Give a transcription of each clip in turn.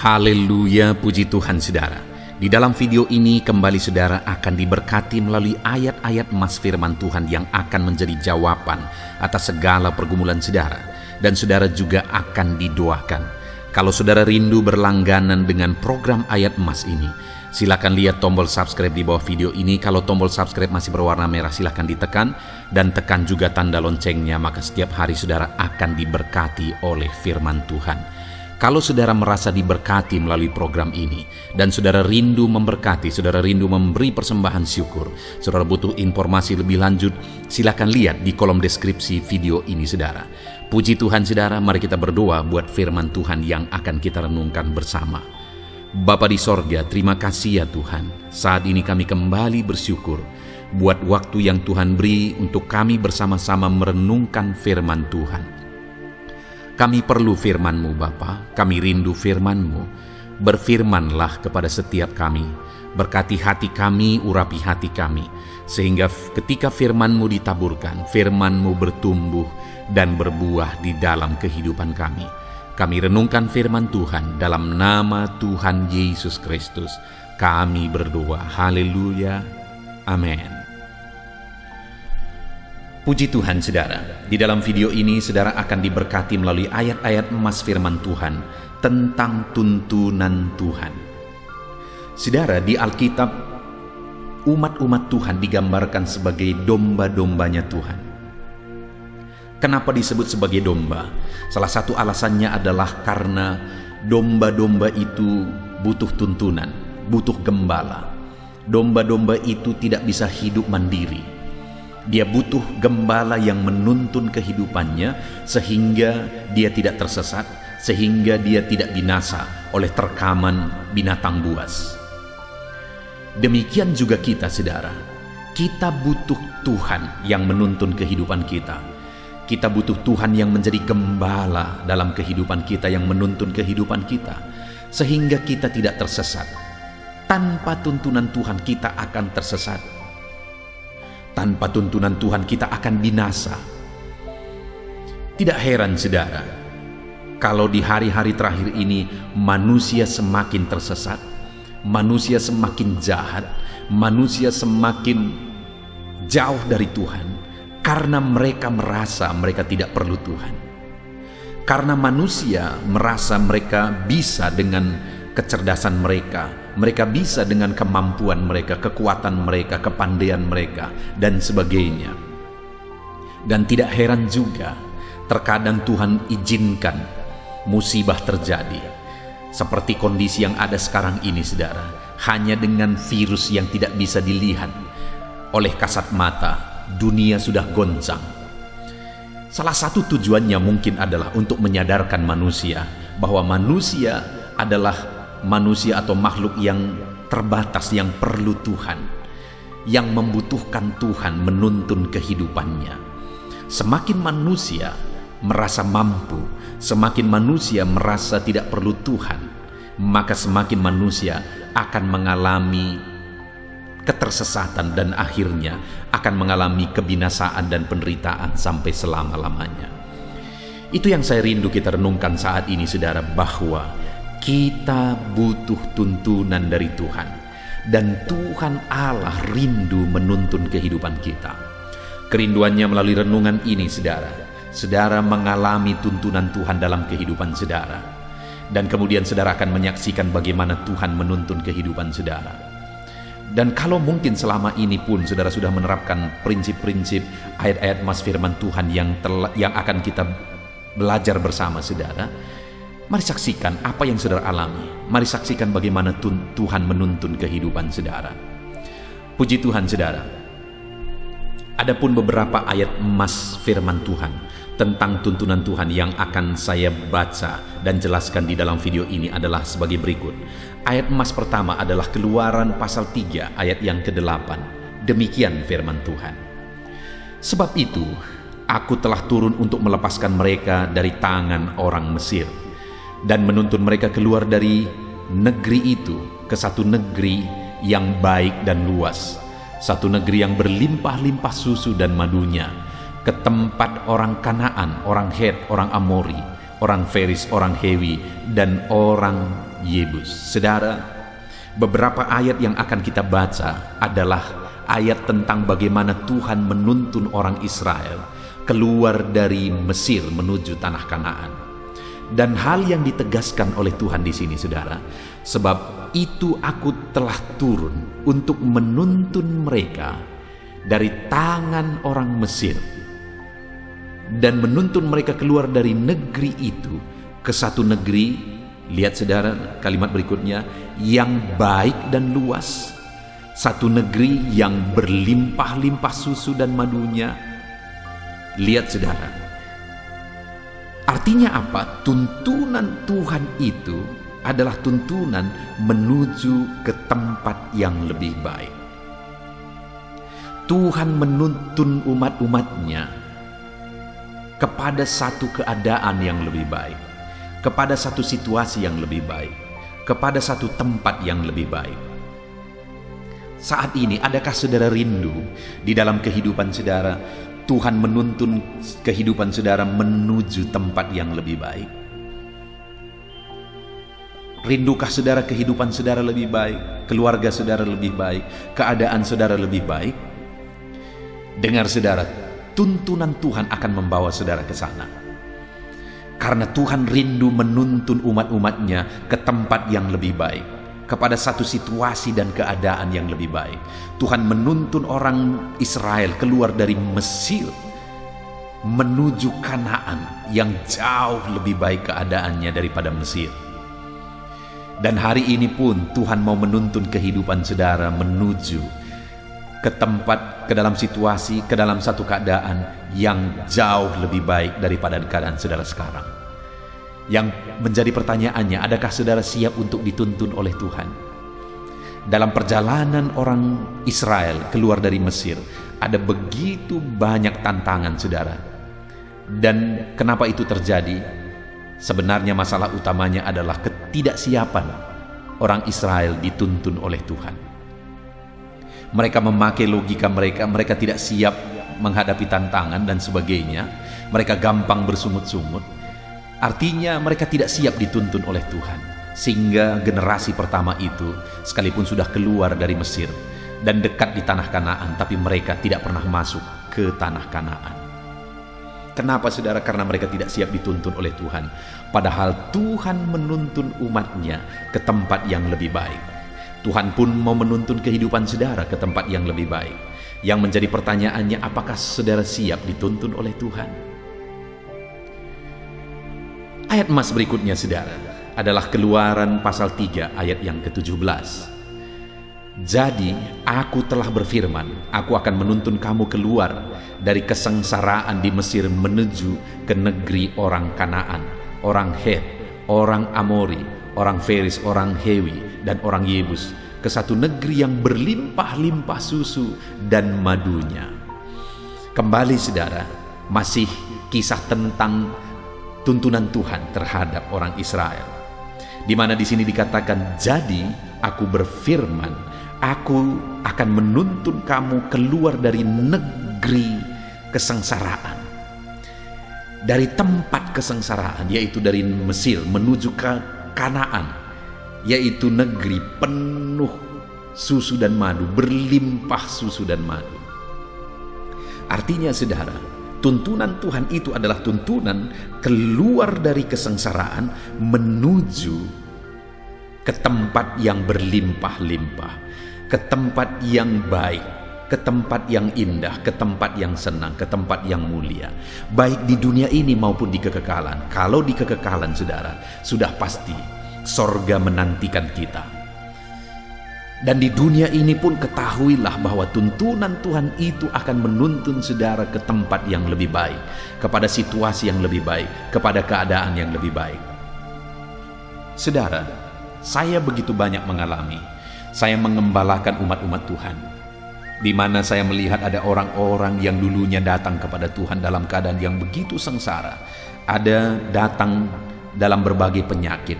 Haleluya, puji Tuhan saudara. Di dalam video ini kembali saudara akan diberkati melalui ayat-ayat emas firman Tuhan yang akan menjadi jawaban atas segala pergumulan saudara. Dan saudara juga akan didoakan. Kalau saudara rindu berlangganan dengan program ayat emas ini, silakan lihat tombol subscribe di bawah video ini. Kalau tombol subscribe masih berwarna merah, silakan ditekan dan tekan juga tanda loncengnya, maka setiap hari saudara akan diberkati oleh firman Tuhan. Kalau saudara merasa diberkati melalui program ini dan saudara rindu memberkati, saudara rindu memberi persembahan syukur, saudara butuh informasi lebih lanjut, silakan lihat di kolom deskripsi video ini saudara. Puji Tuhan saudara, mari kita berdoa buat firman Tuhan yang akan kita renungkan bersama. Bapa di sorga, terima kasih ya Tuhan. Saat ini kami kembali bersyukur buat waktu yang Tuhan beri untuk kami bersama-sama merenungkan firman Tuhan. Kami perlu firman-Mu Bapa, kami rindu firman-Mu. Berfirmanlah kepada setiap kami, berkati hati kami, urapi hati kami, sehingga ketika firman-Mu ditaburkan, firman-Mu bertumbuh dan berbuah di dalam kehidupan kami. Kami renungkan firman Tuhan dalam nama Tuhan Yesus Kristus. Kami berdoa, haleluya, amin. Puji Tuhan saudara, di dalam video ini saudara akan diberkati melalui ayat-ayat emas firman Tuhan tentang tuntunan Tuhan. Saudara, di Alkitab umat-umat Tuhan digambarkan sebagai domba-dombanya Tuhan. Kenapa disebut sebagai domba? Salah satu alasannya adalah karena domba-domba itu butuh tuntunan, butuh gembala. Domba-domba itu tidak bisa hidup mandiri. Dia butuh gembala yang menuntun kehidupannya sehingga dia tidak tersesat, sehingga dia tidak binasa oleh terkaman binatang buas. Demikian juga kita saudara, kita butuh Tuhan yang menuntun kehidupan kita. Kita butuh Tuhan yang menjadi gembala dalam kehidupan kita, yang menuntun kehidupan kita, sehingga kita tidak tersesat. Tanpa tuntunan Tuhan kita akan tersesat. Tanpa tuntunan Tuhan kita akan binasa. Tidak heran saudara, kalau di hari-hari terakhir ini manusia semakin tersesat, manusia semakin jahat, manusia semakin jauh dari Tuhan, karena mereka merasa mereka tidak perlu Tuhan. Karena manusia merasa mereka bisa dengan kecerdasan mereka, mereka bisa dengan kemampuan mereka, kekuatan mereka, kepandaian mereka, dan sebagainya. Dan tidak heran juga, terkadang Tuhan izinkan musibah terjadi. Seperti kondisi yang ada sekarang ini, saudara. Hanya dengan virus yang tidak bisa dilihat oleh kasat mata, dunia sudah goncang. Salah satu tujuannya mungkin adalah untuk menyadarkan manusia bahwa manusia adalah manusia atau makhluk yang terbatas, yang perlu Tuhan, yang membutuhkan Tuhan menuntun kehidupannya. Semakin manusia merasa mampu, semakin manusia merasa tidak perlu Tuhan, maka semakin manusia akan mengalami ketersesatan dan akhirnya akan mengalami kebinasaan dan penderitaan sampai selama-lamanya. Itu yang saya rindu kita renungkan saat ini saudara, bahwa kita butuh tuntunan dari Tuhan, dan Tuhan Allah rindu menuntun kehidupan kita. Kerinduannya melalui renungan ini saudara, saudara mengalami tuntunan Tuhan dalam kehidupan saudara, dan kemudian saudara akan menyaksikan bagaimana Tuhan menuntun kehidupan saudara. Dan kalau mungkin selama ini pun saudara sudah menerapkan prinsip-prinsip ayat-ayat emas firman Tuhan yang akan kita belajar bersama saudara, mari saksikan apa yang saudara alami. Mari saksikan bagaimana Tuhan menuntun kehidupan saudara. Puji Tuhan saudara. Adapun beberapa ayat emas firman Tuhan tentang tuntunan Tuhan yang akan saya baca dan jelaskan di dalam video ini adalah sebagai berikut. Ayat emas pertama adalah Keluaran pasal 3 ayat yang ke-8. Demikian firman Tuhan. Sebab itu, aku telah turun untuk melepaskan mereka dari tangan orang Mesir dan menuntun mereka keluar dari negeri itu ke satu negeri yang baik dan luas, satu negeri yang berlimpah-limpah susu dan madunya, ke tempat orang Kanaan, orang Het, orang Amori, orang Feris, orang Hewi, dan orang Yebus. Saudara, beberapa ayat yang akan kita baca adalah ayat tentang bagaimana Tuhan menuntun orang Israel keluar dari Mesir menuju tanah Kanaan. Dan hal yang ditegaskan oleh Tuhan di sini, saudara, sebab itu aku telah turun untuk menuntun mereka dari tangan orang Mesir dan menuntun mereka keluar dari negeri itu ke satu negeri, lihat saudara kalimat berikutnya, yang baik dan luas, satu negeri yang berlimpah-limpah susu dan madunya. Lihat saudara, artinya apa? Tuntunan Tuhan itu adalah tuntunan menuju ke tempat yang lebih baik. Tuhan menuntun umat-umatnya kepada satu keadaan yang lebih baik, kepada satu situasi yang lebih baik, kepada satu tempat yang lebih baik. Saat ini, adakah saudara rindu di dalam kehidupan saudara, Tuhan menuntun kehidupan saudara menuju tempat yang lebih baik? Rindukah saudara kehidupan saudara lebih baik, keluarga saudara lebih baik, keadaan saudara lebih baik? Dengar saudara, tuntunan Tuhan akan membawa saudara ke sana. Karena Tuhan rindu menuntun umat-umatnya ke tempat yang lebih baik, kepada satu situasi dan keadaan yang lebih baik. Tuhan menuntun orang Israel keluar dari Mesir menuju Kanaan yang jauh lebih baik keadaannya daripada Mesir. Dan hari ini pun Tuhan mau menuntun kehidupan saudara menuju ke tempat, ke dalam situasi, ke dalam satu keadaan yang jauh lebih baik daripada keadaan saudara sekarang. Yang menjadi pertanyaannya, adakah saudara siap untuk dituntun oleh Tuhan? Dalam perjalanan orang Israel keluar dari Mesir, ada begitu banyak tantangan saudara. Dan kenapa itu terjadi? Sebenarnya masalah utamanya adalah ketidaksiapan orang Israel dituntun oleh Tuhan. Mereka memakai logika mereka tidak siap menghadapi tantangan dan sebagainya. Mereka gampang bersungut-sungut. Artinya mereka tidak siap dituntun oleh Tuhan. Sehingga generasi pertama itu, sekalipun sudah keluar dari Mesir dan dekat di tanah Kanaan, tapi mereka tidak pernah masuk ke tanah Kanaan. Kenapa saudara? Karena mereka tidak siap dituntun oleh Tuhan. Padahal Tuhan menuntun umatnya ke tempat yang lebih baik. Tuhan pun mau menuntun kehidupan saudara ke tempat yang lebih baik. Yang menjadi pertanyaannya, apakah saudara siap dituntun oleh Tuhan? Ayat emas berikutnya saudara adalah Keluaran pasal 3 ayat yang ke-17. Jadi aku telah berfirman, aku akan menuntun kamu keluar dari kesengsaraan di Mesir menuju ke negeri orang Kanaan, orang Het, orang Amori, orang Feris, orang Hewi, dan orang Yebus, ke satu negeri yang berlimpah-limpah susu dan madunya. Kembali saudara, masih kisah tentang tuntunan Tuhan terhadap orang Israel, di mana di sini dikatakan, jadi aku berfirman, aku akan menuntun kamu keluar dari negeri kesengsaraan, dari tempat kesengsaraan, yaitu dari Mesir menuju ke Kanaan, yaitu negeri penuh susu dan madu, berlimpah susu dan madu. Artinya saudara, tuntunan Tuhan itu adalah tuntunan keluar dari kesengsaraan menuju ke tempat yang berlimpah-limpah, ke tempat yang baik, ke tempat yang indah, ke tempat yang senang, ke tempat yang mulia, baik di dunia ini maupun di kekekalan. Kalau di kekekalan saudara, sudah pasti sorga menantikan kita. Dan di dunia ini pun ketahuilah bahwa tuntunan Tuhan itu akan menuntun saudara ke tempat yang lebih baik, kepada situasi yang lebih baik, kepada keadaan yang lebih baik. Saudara, saya begitu banyak mengalami, saya mengembalakan umat-umat Tuhan, di mana saya melihat ada orang-orang yang dulunya datang kepada Tuhan dalam keadaan yang begitu sengsara. Ada datang dalam berbagai penyakit,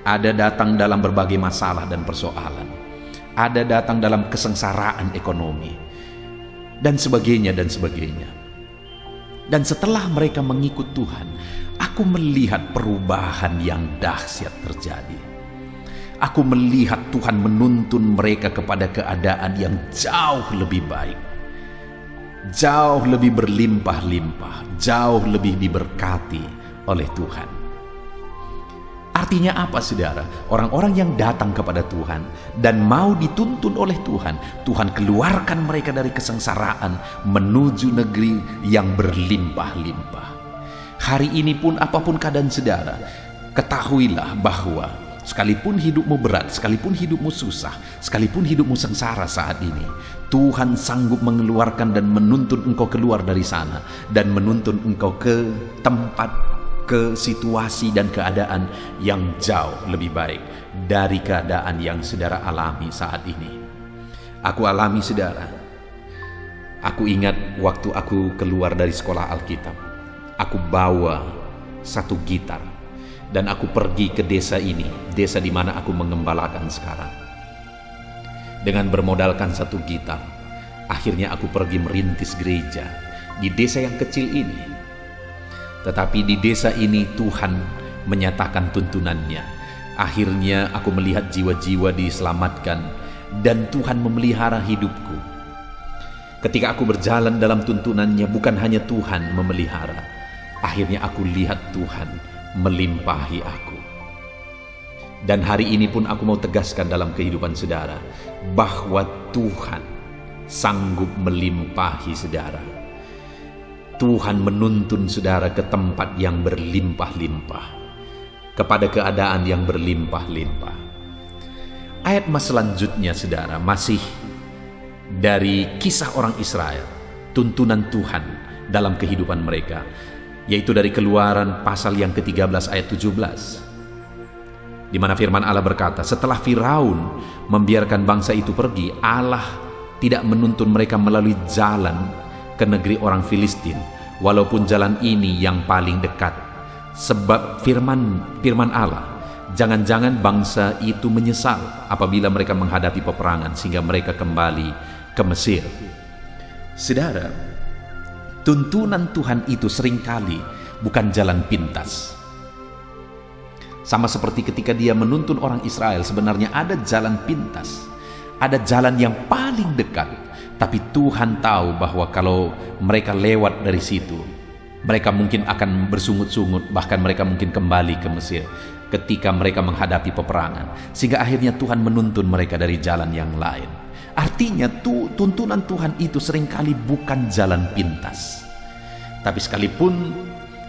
ada datang dalam berbagai masalah dan persoalan, ada datang dalam kesengsaraan ekonomi, dan sebagainya dan sebagainya. Dan setelah mereka mengikut Tuhan, aku melihat perubahan yang dahsyat terjadi. Aku melihat Tuhan menuntun mereka kepada keadaan yang jauh lebih baik, jauh lebih berlimpah-limpah, jauh lebih diberkati oleh Tuhan. Artinya apa, saudara? Orang-orang yang datang kepada Tuhan dan mau dituntun oleh Tuhan, Tuhan keluarkan mereka dari kesengsaraan menuju negeri yang berlimpah-limpah. Hari ini pun apapun keadaan saudara, ketahuilah bahwa sekalipun hidupmu berat, sekalipun hidupmu susah, sekalipun hidupmu sengsara saat ini, Tuhan sanggup mengeluarkan dan menuntun engkau keluar dari sana dan menuntun engkau ke tempat, ke situasi dan keadaan yang jauh lebih baik dari keadaan yang saudara alami saat ini. Aku alami, saudara. Aku ingat waktu aku keluar dari sekolah Alkitab, aku bawa satu gitar dan aku pergi ke desa ini, desa di mana aku mengembalakan sekarang. Dengan bermodalkan satu gitar, akhirnya aku pergi merintis gereja di desa yang kecil ini. Tetapi di desa ini Tuhan menyatakan tuntunannya. Akhirnya aku melihat jiwa-jiwa diselamatkan dan Tuhan memelihara hidupku. Ketika aku berjalan dalam tuntunannya, bukan hanya Tuhan memelihara, akhirnya aku lihat Tuhan melimpahi aku. Dan hari ini pun aku mau tegaskan dalam kehidupan saudara bahwa Tuhan sanggup melimpahi saudara. Tuhan menuntun saudara ke tempat yang berlimpah-limpah, kepada keadaan yang berlimpah-limpah. Ayat mas selanjutnya, saudara, masih dari kisah orang Israel, tuntunan Tuhan dalam kehidupan mereka, yaitu dari Keluaran pasal yang ke-13 ayat 17, di mana firman Allah berkata, setelah Firaun membiarkan bangsa itu pergi, Allah tidak menuntun mereka melalui jalan ke negeri orang Filistin, walaupun jalan ini yang paling dekat. Sebab firman Allah, jangan-jangan bangsa itu menyesal apabila mereka menghadapi peperangan sehingga mereka kembali ke Mesir. Saudara, tuntunan Tuhan itu seringkali bukan jalan pintas. Sama seperti ketika dia menuntun orang Israel, sebenarnya ada jalan pintas, ada jalan yang paling dekat. Tapi Tuhan tahu bahwa kalau mereka lewat dari situ, mereka mungkin akan bersungut-sungut, bahkan mereka mungkin kembali ke Mesir ketika mereka menghadapi peperangan. Sehingga akhirnya Tuhan menuntun mereka dari jalan yang lain. Artinya tuntunan Tuhan itu seringkali bukan jalan pintas. Tapi sekalipun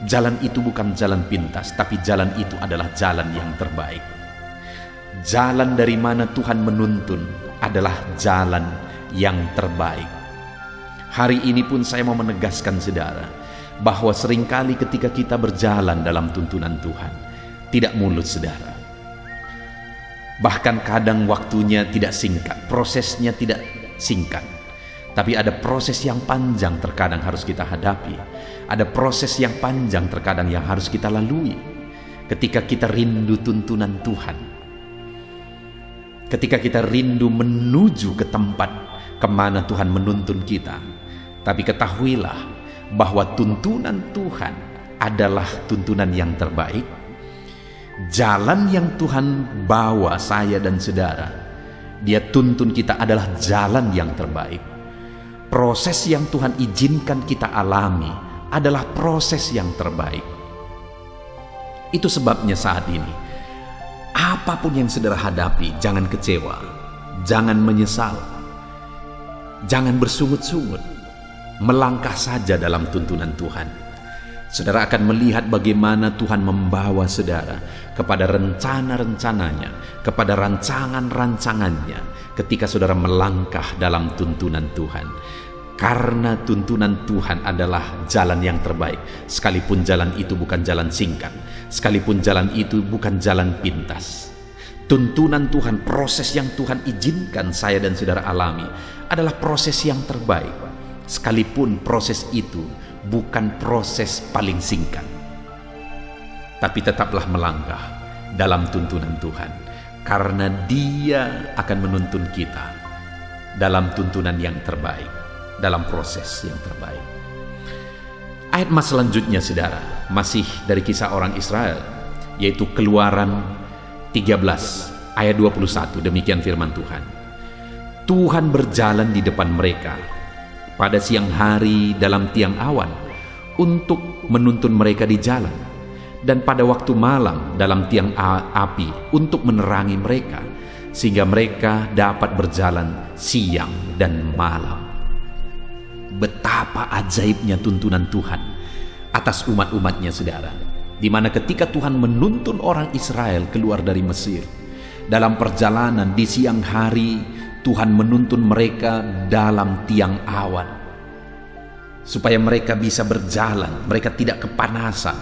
jalan itu bukan jalan pintas, tapi jalan itu adalah jalan yang terbaik. Jalan dari mana Tuhan menuntun adalah jalan yang terbaik. Hari ini pun saya mau menegaskan saudara bahwa seringkali ketika kita berjalan dalam tuntunan Tuhan tidak mulus, saudara. Bahkan kadang waktunya tidak singkat, prosesnya tidak singkat, tapi ada proses yang panjang terkadang harus kita hadapi. Ada proses yang panjang terkadang yang harus kita lalui ketika kita rindu tuntunan Tuhan, ketika kita rindu menuju ke tempat kemana Tuhan menuntun kita. Tapi ketahuilah bahwa tuntunan Tuhan adalah tuntunan yang terbaik. Jalan yang Tuhan bawa saya dan saudara, dia tuntun kita adalah jalan yang terbaik. Proses yang Tuhan izinkan kita alami adalah proses yang terbaik. Itu sebabnya saat ini, apapun yang saudara hadapi, jangan kecewa, jangan menyesal, jangan bersungut-sungut, melangkah saja dalam tuntunan Tuhan. Saudara akan melihat bagaimana Tuhan membawa saudara kepada rencana-rencananya, kepada rancangan-rancangannya ketika saudara melangkah dalam tuntunan Tuhan. Karena tuntunan Tuhan adalah jalan yang terbaik, sekalipun jalan itu bukan jalan singkat, sekalipun jalan itu bukan jalan pintas. Tuntunan Tuhan, proses yang Tuhan izinkan saya dan saudara alami adalah proses yang terbaik, sekalipun proses itu bukan proses paling singkat. Tapi tetaplah melangkah dalam tuntunan Tuhan, karena Dia akan menuntun kita dalam tuntunan yang terbaik, dalam proses yang terbaik. Ayat mas selanjutnya, saudara, masih dari kisah orang Israel, yaitu Keluaran 13 ayat 21, demikian firman Tuhan. Tuhan berjalan di depan mereka pada siang hari dalam tiang awan untuk menuntun mereka di jalan, dan pada waktu malam dalam tiang api untuk menerangi mereka, sehingga mereka dapat berjalan siang dan malam. Betapa ajaibnya tuntunan Tuhan atas umat-umatnya, saudara, di mana ketika Tuhan menuntun orang Israel keluar dari Mesir, dalam perjalanan di siang hari Tuhan menuntun mereka dalam tiang awan supaya mereka bisa berjalan, mereka tidak kepanasan.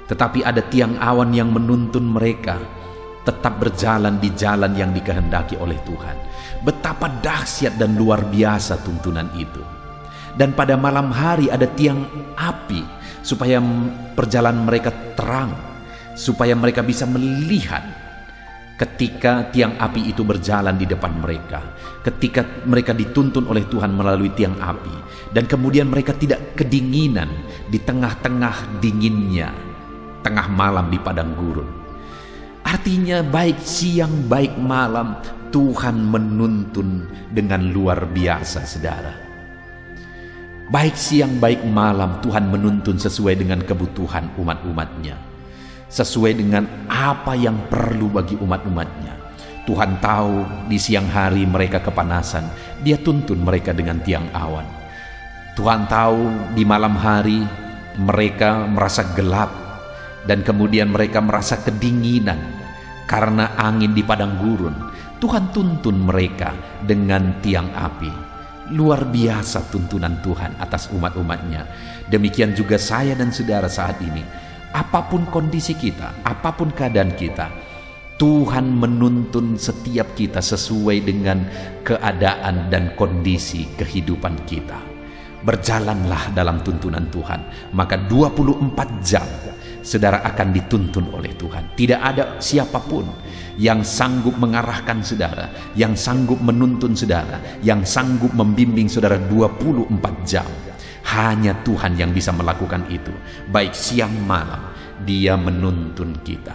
Tetapi ada tiang awan yang menuntun mereka tetap berjalan di jalan yang dikehendaki oleh Tuhan. Betapa dahsyat dan luar biasa tuntunan itu. Dan pada malam hari ada tiang api supaya perjalanan mereka terang, supaya mereka bisa melihat ketika tiang api itu berjalan di depan mereka, ketika mereka dituntun oleh Tuhan melalui tiang api, dan kemudian mereka tidak kedinginan di tengah-tengah dinginnya tengah malam di padang gurun. Artinya baik siang baik malam Tuhan menuntun dengan luar biasa, saudara. Baik siang baik malam Tuhan menuntun sesuai dengan kebutuhan umat-umatnya, sesuai dengan apa yang perlu bagi umat-umatnya. Tuhan tahu di siang hari mereka kepanasan, Dia tuntun mereka dengan tiang awan. Tuhan tahu di malam hari mereka merasa gelap, dan kemudian mereka merasa kedinginan karena angin di padang gurun. Tuhan tuntun mereka dengan tiang api. Luar biasa tuntunan Tuhan atas umat-umatnya. Demikian juga saya dan saudara saat ini. Apapun kondisi kita, apapun keadaan kita, Tuhan menuntun setiap kita sesuai dengan keadaan dan kondisi kehidupan kita. Berjalanlah dalam tuntunan Tuhan, maka 24 jam saudara akan dituntun oleh Tuhan. Tidak ada siapapun yang sanggup mengarahkan saudara, yang sanggup menuntun saudara, yang sanggup membimbing saudara 24 jam. Hanya Tuhan yang bisa melakukan itu. Baik siang malam Dia menuntun kita.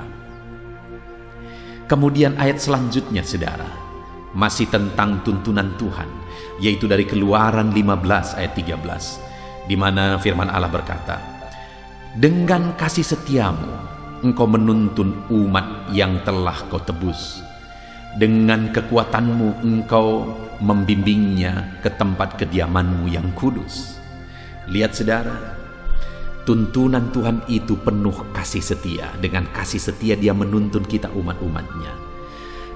Kemudian ayat selanjutnya, saudara, masih tentang tuntunan Tuhan, yaitu dari Keluaran 15 ayat 13, di mana firman Allah berkata, dengan kasih setiamu engkau menuntun umat yang telah kau tebus, dengan kekuatanmu engkau membimbingnya ke tempat kediamanmu yang kudus. Lihat saudara, tuntunan Tuhan itu penuh kasih setia. Dengan kasih setia Dia menuntun kita umat-umatnya.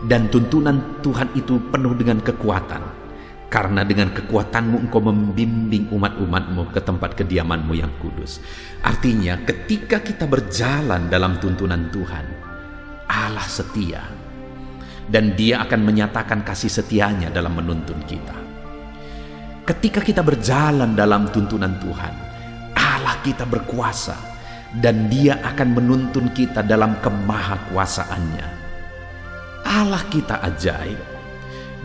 Dan tuntunan Tuhan itu penuh dengan kekuatan. Karena dengan kekuatanmu engkau membimbing umat-umatmu ke tempat kediamanmu yang kudus. Artinya ketika kita berjalan dalam tuntunan Tuhan, Allah setia. Dan Dia akan menyatakan kasih setianya dalam menuntun kita. Ketika kita berjalan dalam tuntunan Tuhan, Allah kita berkuasa, dan Dia akan menuntun kita dalam kemahakuasaannya. Allah kita ajaib.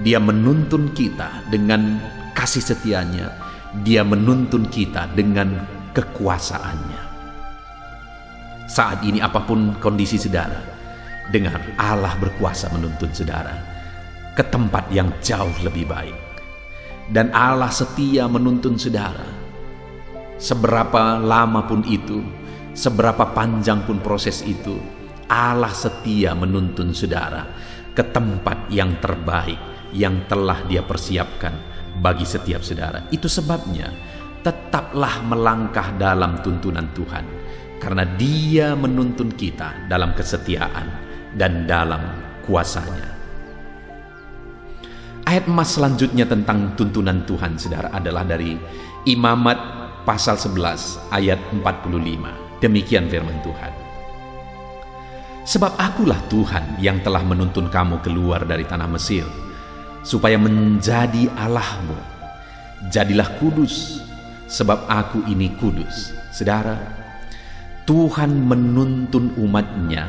Dia menuntun kita dengan kasih setianya. Dia menuntun kita dengan kekuasaannya. Saat ini apapun kondisi saudara, dengar, Allah berkuasa menuntun saudara ke tempat yang jauh lebih baik. Dan Allah setia menuntun saudara. Seberapa lama pun itu, seberapa panjang pun proses itu, Allah setia menuntun saudara ke tempat yang terbaik yang telah Dia persiapkan bagi setiap saudara. Itu sebabnya tetaplah melangkah dalam tuntunan Tuhan, karena Dia menuntun kita dalam kesetiaan dan dalam kuasanya. Ayat emas selanjutnya tentang tuntunan Tuhan, saudara, adalah dari Imamat pasal 11 ayat 45. Demikian firman Tuhan. Sebab akulah Tuhan yang telah menuntun kamu keluar dari tanah Mesir, supaya menjadi Allahmu. Jadilah kudus, sebab aku ini kudus. Saudara, Tuhan menuntun umatnya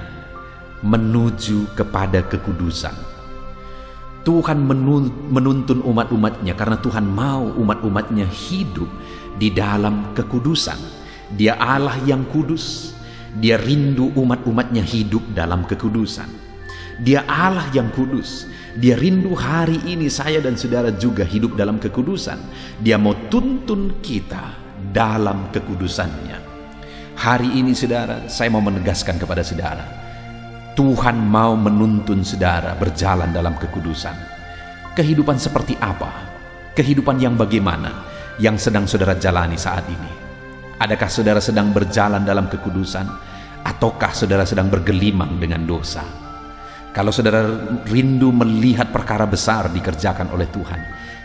menuju kepada kekudusan. Tuhan menuntun umat-umatnya karena Tuhan mau umat-umatnya hidup di dalam kekudusan. Dia Allah yang kudus. Dia rindu umat-umatnya hidup dalam kekudusan. Dia Allah yang kudus. Dia rindu hari ini saya dan saudara juga hidup dalam kekudusan. Dia mau tuntun kita dalam kekudusannya. Hari ini saudara, saya mau menegaskan kepada saudara, Tuhan mau menuntun saudara berjalan dalam kekudusan. Kehidupan seperti apa? Kehidupan yang bagaimana yang sedang saudara jalani saat ini? Adakah saudara sedang berjalan dalam kekudusan? Ataukah saudara sedang bergelimang dengan dosa? Kalau saudara rindu melihat perkara besar dikerjakan oleh Tuhan,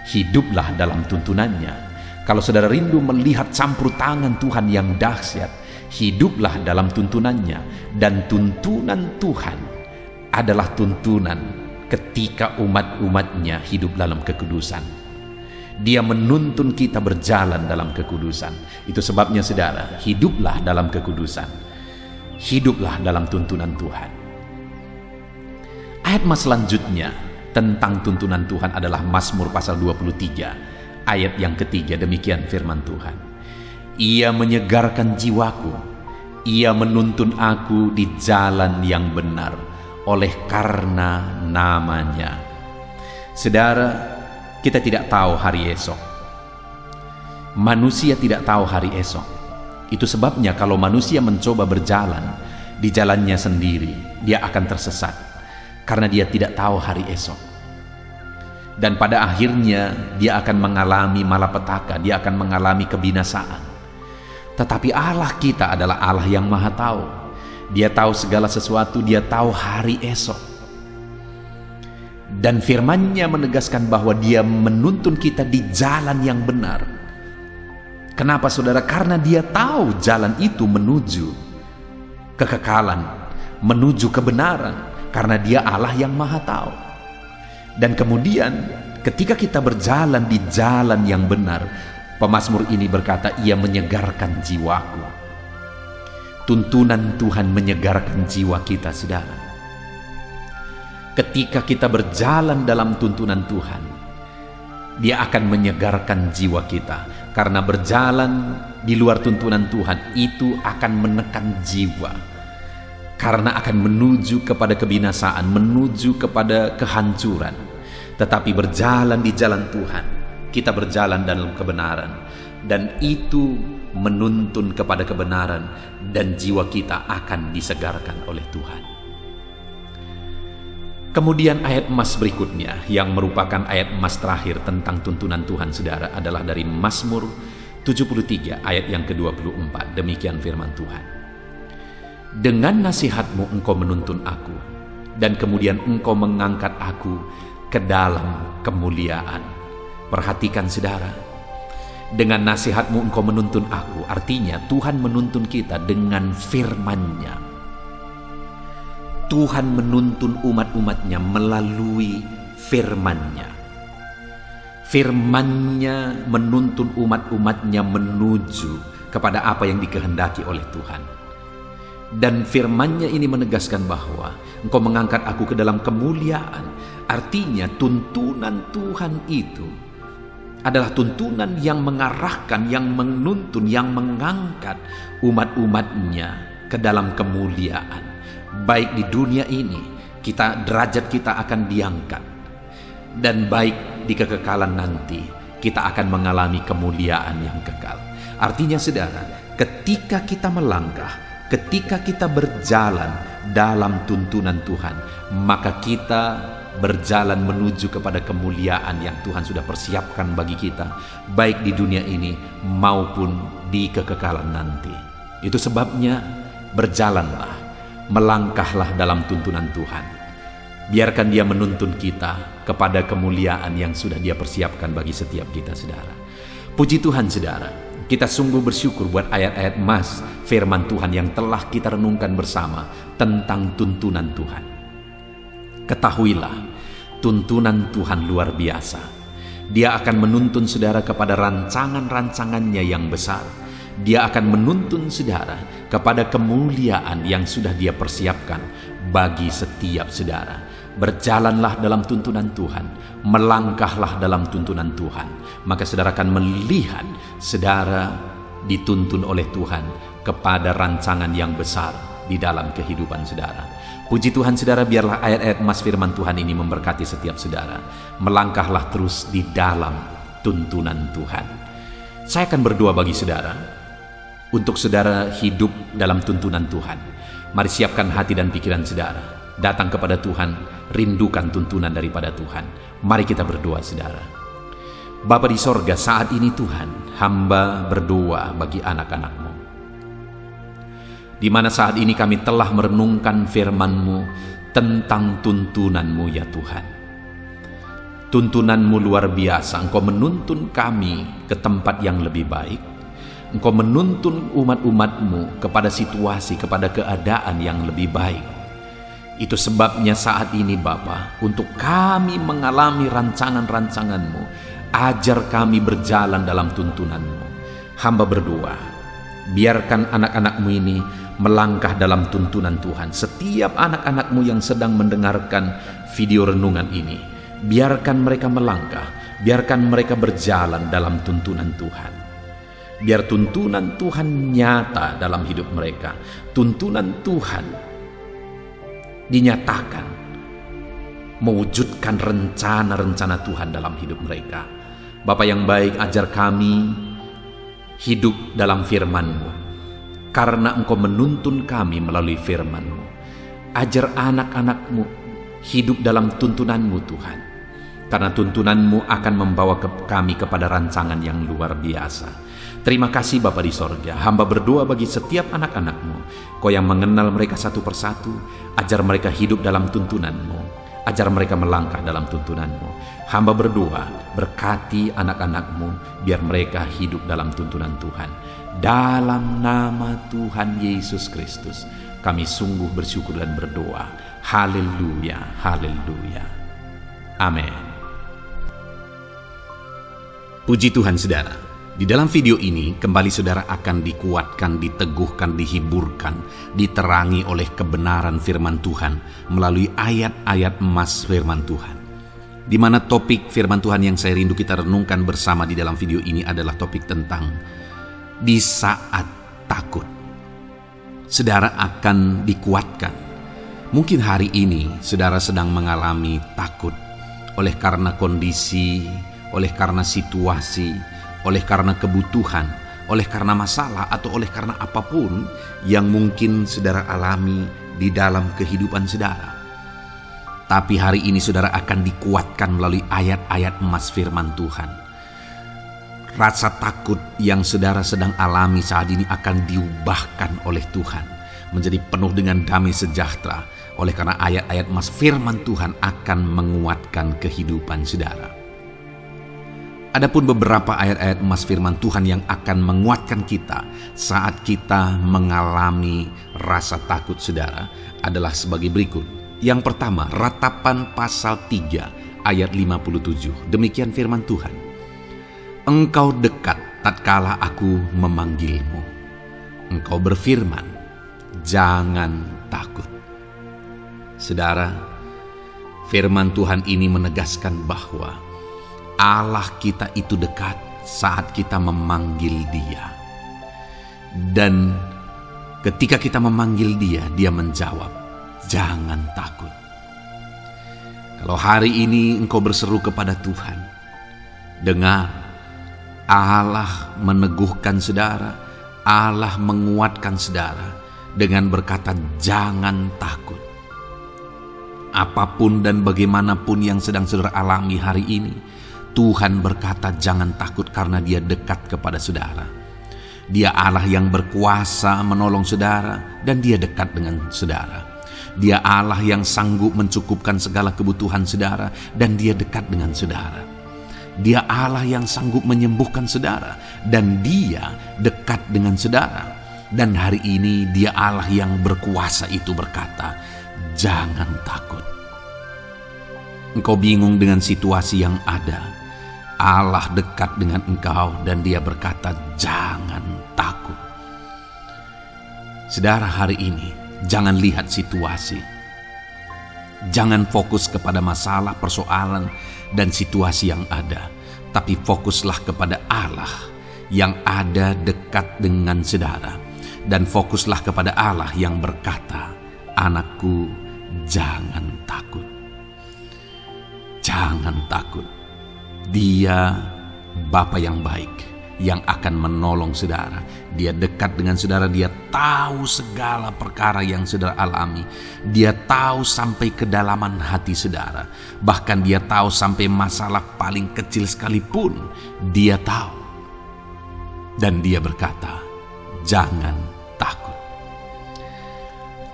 hiduplah dalam tuntunannya. Kalau saudara rindu melihat campur tangan Tuhan yang dahsyat, hiduplah dalam tuntunannya. Dan tuntunan Tuhan adalah tuntunan ketika umat-umatnya hidup dalam kekudusan. Dia menuntun kita berjalan dalam kekudusan. Itu sebabnya saudara, hiduplah dalam kekudusan. Hiduplah dalam tuntunan Tuhan. Ayat mas selanjutnya tentang tuntunan Tuhan adalah Mazmur pasal 23 ayat yang ketiga. Demikian firman Tuhan, Ia menyegarkan jiwaku, Ia menuntun aku di jalan yang benar oleh karena namanya. Saudara, kita tidak tahu hari esok. Manusia tidak tahu hari esok. Itu sebabnya kalau manusia mencoba berjalan di jalannya sendiri, dia akan tersesat karena dia tidak tahu hari esok. Dan pada akhirnya dia akan mengalami malapetaka, dia akan mengalami kebinasaan. Tetapi Allah kita adalah Allah yang maha tahu. Dia tahu segala sesuatu, dia tahu hari esok. Dan firman-Nya menegaskan bahwa Dia menuntun kita di jalan yang benar. Kenapa saudara? Karena Dia tahu jalan itu menuju kekekalan, menuju kebenaran. Karena Dia Allah yang maha tahu. Dan kemudian ketika kita berjalan di jalan yang benar, pemazmur ini berkata, Ia menyegarkan jiwaku. Tuntunan Tuhan menyegarkan jiwa kita, saudara. Ketika kita berjalan dalam tuntunan Tuhan, Dia akan menyegarkan jiwa kita. Karena berjalan di luar tuntunan Tuhan itu akan menekan jiwa. Karena akan menuju kepada kebinasaan, menuju kepada kehancuran. Tetapi berjalan di jalan Tuhan, kita berjalan dalam kebenaran. Dan itu menuntun kepada kebenaran, dan jiwa kita akan disegarkan oleh Tuhan. Kemudian ayat emas berikutnya yang merupakan ayat emas terakhir tentang tuntunan Tuhan, saudara, adalah dari Mazmur 73 ayat yang ke-24. Demikian firman Tuhan, Dengan nasihat-Mu Engkau menuntun aku, dan kemudian Engkau mengangkat aku ke dalam kemuliaan. Perhatikan saudara, dengan nasihat-Mu Engkau menuntun aku, artinya Tuhan menuntun kita dengan firman-Nya. Tuhan menuntun umat-umatnya melalui firman-Nya. Firman-Nya menuntun umat-umatnya menuju kepada apa yang dikehendaki oleh Tuhan. Dan firman-Nya ini menegaskan bahwa Engkau mengangkat aku ke dalam kemuliaan. Artinya tuntunan Tuhan itu adalah tuntunan yang mengarahkan, yang menuntun, yang mengangkat umat-umatnya ke dalam kemuliaan. Baik di dunia ini, derajat kita akan diangkat. Dan baik di kekekalan nanti, kita akan mengalami kemuliaan yang kekal. Artinya saudara, ketika kita melangkah, ketika kita berjalan dalam tuntunan Tuhan, maka kita berjalan menuju kepada kemuliaan yang Tuhan sudah persiapkan bagi kita, baik di dunia ini maupun di kekekalan nanti. Itu sebabnya berjalanlah, melangkahlah dalam tuntunan Tuhan. Biarkan Dia menuntun kita kepada kemuliaan yang sudah Dia persiapkan bagi setiap kita, saudara. Puji Tuhan, saudara. Kita sungguh bersyukur buat ayat-ayat emas firman Tuhan yang telah kita renungkan bersama tentang tuntunan Tuhan. Ketahuilah, tuntunan Tuhan luar biasa. Dia akan menuntun saudara kepada rancangan-rancangannya yang besar. Dia akan menuntun saudara kepada kemuliaan yang sudah Dia persiapkan bagi setiap saudara. Berjalanlah dalam tuntunan Tuhan, melangkahlah dalam tuntunan Tuhan, maka saudara akan melihat saudara dituntun oleh Tuhan kepada rancangan yang besar di dalam kehidupan saudara. Puji Tuhan saudara, biarlah ayat-ayat emas firman Tuhan ini memberkati setiap saudara. Melangkahlah terus di dalam tuntunan Tuhan. Saya akan berdoa bagi saudara, untuk saudara hidup dalam tuntunan Tuhan. Mari siapkan hati dan pikiran saudara, datang kepada Tuhan, rindukan tuntunan daripada Tuhan. Mari kita berdoa saudara. Bapa di sorga, saat ini Tuhan, hamba berdoa bagi anak-anak-Mu, di mana saat ini kami telah merenungkan firman-Mu tentang tuntunan-Mu ya Tuhan. Tuntunan-Mu luar biasa, Engkau menuntun kami ke tempat yang lebih baik. Engkau menuntun umat-umat-Mu kepada situasi, kepada keadaan yang lebih baik. Itu sebabnya saat ini Bapa, untuk kami mengalami rancangan-rancangan-Mu, ajar kami berjalan dalam tuntunan-Mu. Hamba berdoa, biarkan anak-anak-Mu ini melangkah dalam tuntunan Tuhan. Setiap anak-anak-Mu yang sedang mendengarkan video renungan ini, biarkan mereka melangkah, biarkan mereka berjalan dalam tuntunan Tuhan. Biar tuntunan Tuhan nyata dalam hidup mereka. Tuntunan Tuhan dinyatakan, mewujudkan rencana-rencana Tuhan dalam hidup mereka. Bapa yang baik, ajar kami hidup dalam firman-Mu, karena Engkau menuntun kami melalui firman-Mu. Ajar anak-anak-Mu hidup dalam tuntunan-Mu Tuhan, karena tuntunan-Mu akan membawa kami kepada rancangan yang luar biasa. Terima kasih Bapa di sorga, hamba berdoa bagi setiap anak-anak-Mu. Kau yang mengenal mereka satu persatu, ajar mereka hidup dalam tuntunan-Mu, ajar mereka melangkah dalam tuntunan-Mu. Hamba berdoa, berkati anak-anak-Mu, biar mereka hidup dalam tuntunan Tuhan. Dalam nama Tuhan Yesus Kristus, kami sungguh bersyukur dan berdoa. Haleluya, haleluya. Amin. Puji Tuhan saudara. Di dalam video ini, kembali saudara akan dikuatkan, diteguhkan, dihiburkan, diterangi oleh kebenaran firman Tuhan melalui ayat-ayat emas firman Tuhan. Di mana topik firman Tuhan yang saya rindu kita renungkan bersama di dalam video ini adalah topik tentang di saat takut. Saudara akan dikuatkan. Mungkin hari ini saudara sedang mengalami takut oleh karena kondisi, oleh karena situasi, oleh karena kebutuhan, oleh karena masalah, atau oleh karena apapun yang mungkin saudara alami di dalam kehidupan saudara. Tapi hari ini saudara akan dikuatkan melalui ayat-ayat emas firman Tuhan. Rasa takut yang saudara sedang alami saat ini akan diubahkan oleh Tuhan menjadi penuh dengan damai sejahtera, oleh karena ayat-ayat emas firman Tuhan akan menguatkan kehidupan saudara. Adapun beberapa ayat-ayat emas firman Tuhan yang akan menguatkan kita saat kita mengalami rasa takut saudara adalah sebagai berikut. Yang pertama, Ratapan pasal 3 ayat 57. Demikian firman Tuhan. Engkau dekat tatkala aku memanggilmu. Engkau berfirman, jangan takut. Saudara, firman Tuhan ini menegaskan bahwa Allah kita itu dekat saat kita memanggil Dia. Dan ketika kita memanggil Dia, Dia menjawab, jangan takut. Kalau hari ini engkau berseru kepada Tuhan, dengar, Allah meneguhkan saudara, Allah menguatkan saudara dengan berkata, jangan takut. Apapun dan bagaimanapun yang sedang saudara alami hari ini, Tuhan berkata jangan takut karena Dia dekat kepada saudara. Dia Allah yang berkuasa menolong saudara dan Dia dekat dengan saudara. Dia Allah yang sanggup mencukupkan segala kebutuhan saudara dan Dia dekat dengan saudara. Dia Allah yang sanggup menyembuhkan saudara dan Dia dekat dengan saudara. Dan hari ini Dia Allah yang berkuasa itu berkata, jangan takut. Engkau bingung dengan situasi yang ada, Allah dekat dengan engkau dan Dia berkata jangan takut. Saudara, hari ini jangan lihat situasi. Jangan fokus kepada masalah, persoalan, dan situasi yang ada. Tapi fokuslah kepada Allah yang ada dekat dengan saudara. Dan fokuslah kepada Allah yang berkata, anakku, jangan takut. Jangan takut. Dia Bapa yang baik, yang akan menolong saudara. Dia dekat dengan saudara. Dia tahu segala perkara yang saudara alami. Dia tahu sampai kedalaman hati saudara. Bahkan dia tahu sampai masalah paling kecil sekalipun. Dia tahu. Dan dia berkata, jangan takut.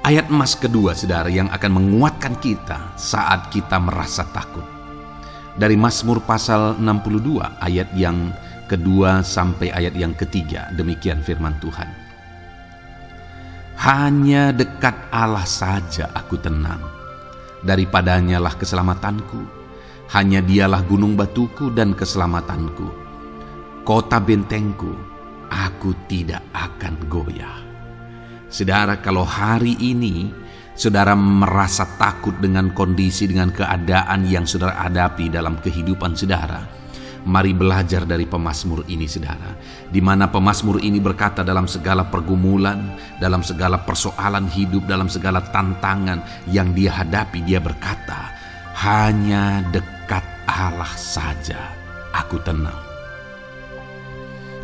Ayat emas kedua saudara yang akan menguatkan kita saat kita merasa takut. Dari Mazmur pasal 62 ayat yang kedua sampai ayat yang ketiga, demikian firman Tuhan. Hanya dekat Allah saja aku tenang, daripadanya lah keselamatanku. Hanya dialah gunung batuku dan keselamatanku, kota bentengku, aku tidak akan goyah. Saudara, kalau hari ini saudara merasa takut dengan kondisi, dengan keadaan yang saudara hadapi dalam kehidupan saudara, mari belajar dari pemazmur ini saudara, di mana pemazmur ini berkata dalam segala pergumulan, dalam segala persoalan hidup, dalam segala tantangan yang dia hadapi, dia berkata, hanya dekat Allah saja aku tenang.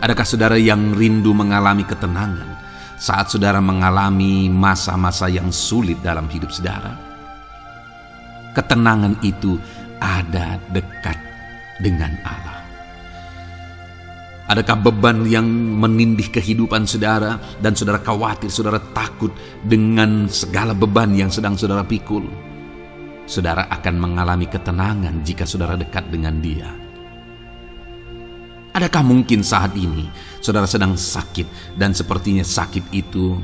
Adakah saudara yang rindu mengalami ketenangan saat saudara mengalami masa-masa yang sulit dalam hidup saudara? Ketenangan itu ada dekat dengan Allah. Adakah beban yang menindih kehidupan saudara dan saudara khawatir, saudara takut dengan segala beban yang sedang saudara pikul? Saudara akan mengalami ketenangan jika saudara dekat dengan Dia. Adakah mungkin saat ini saudara sedang sakit dan sepertinya sakit itu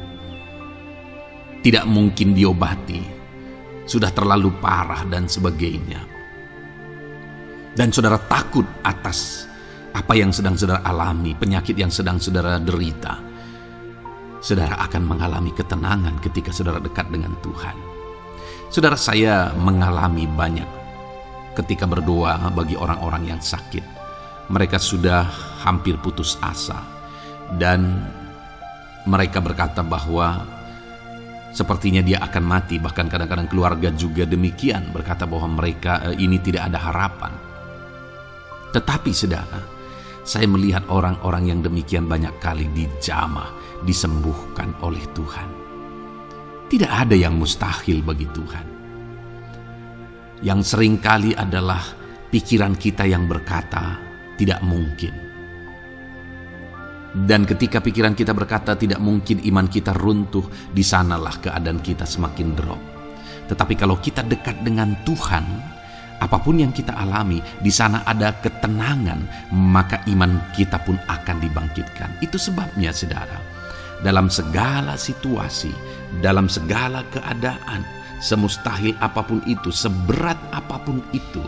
tidak mungkin diobati, sudah terlalu parah dan sebagainya, dan saudara takut atas apa yang sedang saudara alami, penyakit yang sedang saudara derita? Saudara akan mengalami ketenangan ketika saudara dekat dengan Tuhan. Saudara, saya mengalami banyak ketika berdoa bagi orang-orang yang sakit. Mereka sudah hampir putus asa dan mereka berkata bahwa sepertinya dia akan mati. Bahkan kadang-kadang keluarga juga demikian, berkata bahwa mereka ini tidak ada harapan. Tetapi saudara, saya melihat orang-orang yang demikian banyak kali dijamah, disembuhkan oleh Tuhan. Tidak ada yang mustahil bagi Tuhan. Yang seringkali adalah pikiran kita yang berkata tidak mungkin. Dan ketika pikiran kita berkata tidak mungkin, iman kita runtuh, di sanalah keadaan kita semakin drop. Tetapi kalau kita dekat dengan Tuhan, apapun yang kita alami, di sana ada ketenangan, maka iman kita pun akan dibangkitkan. Itu sebabnya saudara, dalam segala situasi, dalam segala keadaan, semustahil apapun itu, seberat apapun itu,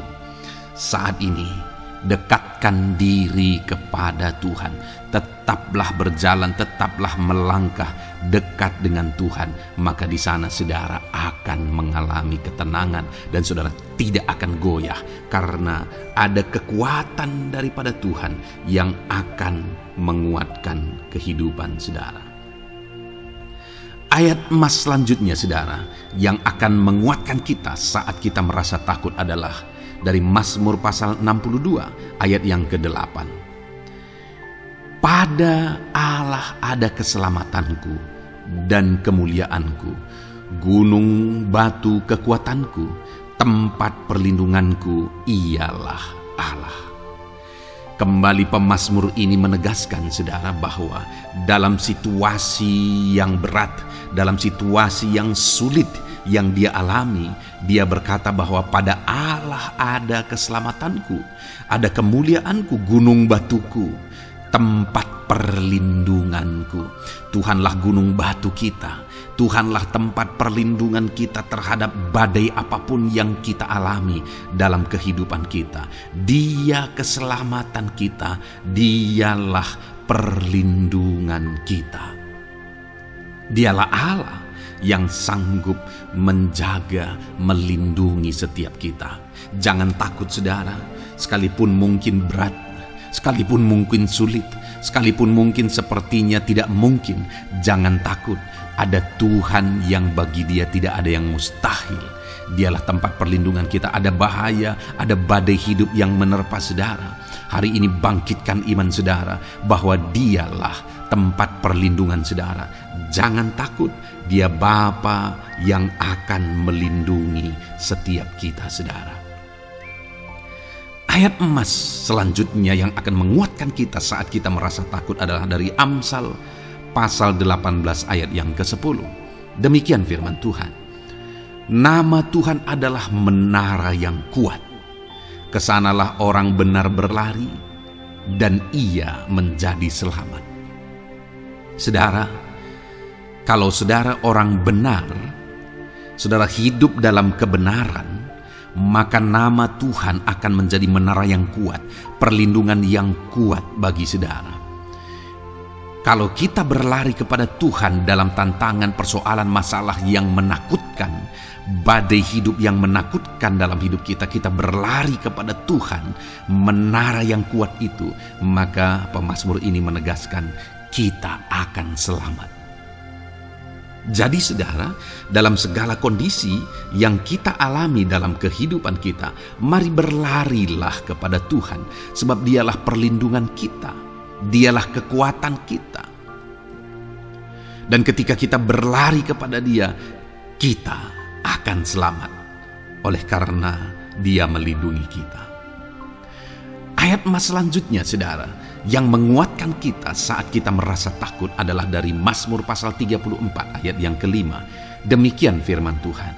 saat ini dekatkan diri kepada Tuhan. Tetaplah berjalan, tetaplah melangkah dekat dengan Tuhan. Maka di sana saudara akan mengalami ketenangan dan saudara tidak akan goyah, karena ada kekuatan daripada Tuhan yang akan menguatkan kehidupan saudara. Ayat emas selanjutnya saudara yang akan menguatkan kita saat kita merasa takut adalah dari Mazmur pasal 62 ayat yang ke-8. Pada Allah ada keselamatanku dan kemuliaanku, gunung batu kekuatanku, tempat perlindunganku ialah Allah. Kembali pemazmur ini menegaskan saudara bahwa dalam situasi yang berat, dalam situasi yang sulit yang dia alami, dia berkata bahwa pada Allah ada keselamatanku, ada kemuliaanku, gunung batuku, tempat perlindunganku. Tuhanlah gunung batu kita, Tuhanlah tempat perlindungan kita terhadap badai apapun yang kita alami dalam kehidupan kita. Dia keselamatan kita, dialah perlindungan kita. Dialah Allah yang sanggup menjaga, melindungi setiap kita. Jangan takut saudara, sekalipun mungkin berat, Sekalipun mungkin sulit, sekalipun mungkin sepertinya tidak mungkin, jangan takut. Ada Tuhan yang bagi Dia tidak ada yang mustahil. Dialah tempat perlindungan kita. Ada bahaya, ada badai hidup yang menerpa saudara. Hari ini bangkitkan iman saudara bahwa Dialah tempat perlindungan saudara. Jangan takut, Dia Bapa yang akan melindungi setiap kita saudara. Ayat emas selanjutnya yang akan menguatkan kita saat kita merasa takut adalah dari Amsal pasal 18 ayat yang ke-10. Demikian firman Tuhan. Nama Tuhan adalah menara yang kuat. Kesanalah orang benar berlari dan ia menjadi selamat. Saudara, kalau saudara orang benar, saudara hidup dalam kebenaran, maka nama Tuhan akan menjadi menara yang kuat, perlindungan yang kuat bagi saudara. Kalau kita berlari kepada Tuhan dalam tantangan, persoalan, masalah yang menakutkan, badai hidup yang menakutkan dalam hidup kita, kita berlari kepada Tuhan, menara yang kuat itu, maka pemazmur ini menegaskan kita akan selamat. Jadi saudara, dalam segala kondisi yang kita alami dalam kehidupan kita, mari berlarilah kepada Tuhan, sebab Dialah perlindungan kita, Dialah kekuatan kita. Dan ketika kita berlari kepada Dia, kita akan selamat, oleh karena Dia melindungi kita. Ayat emas selanjutnya saudara, yang menguatkan kita saat kita merasa takut adalah dari Mazmur pasal 34 ayat yang ke-5. Demikian firman Tuhan.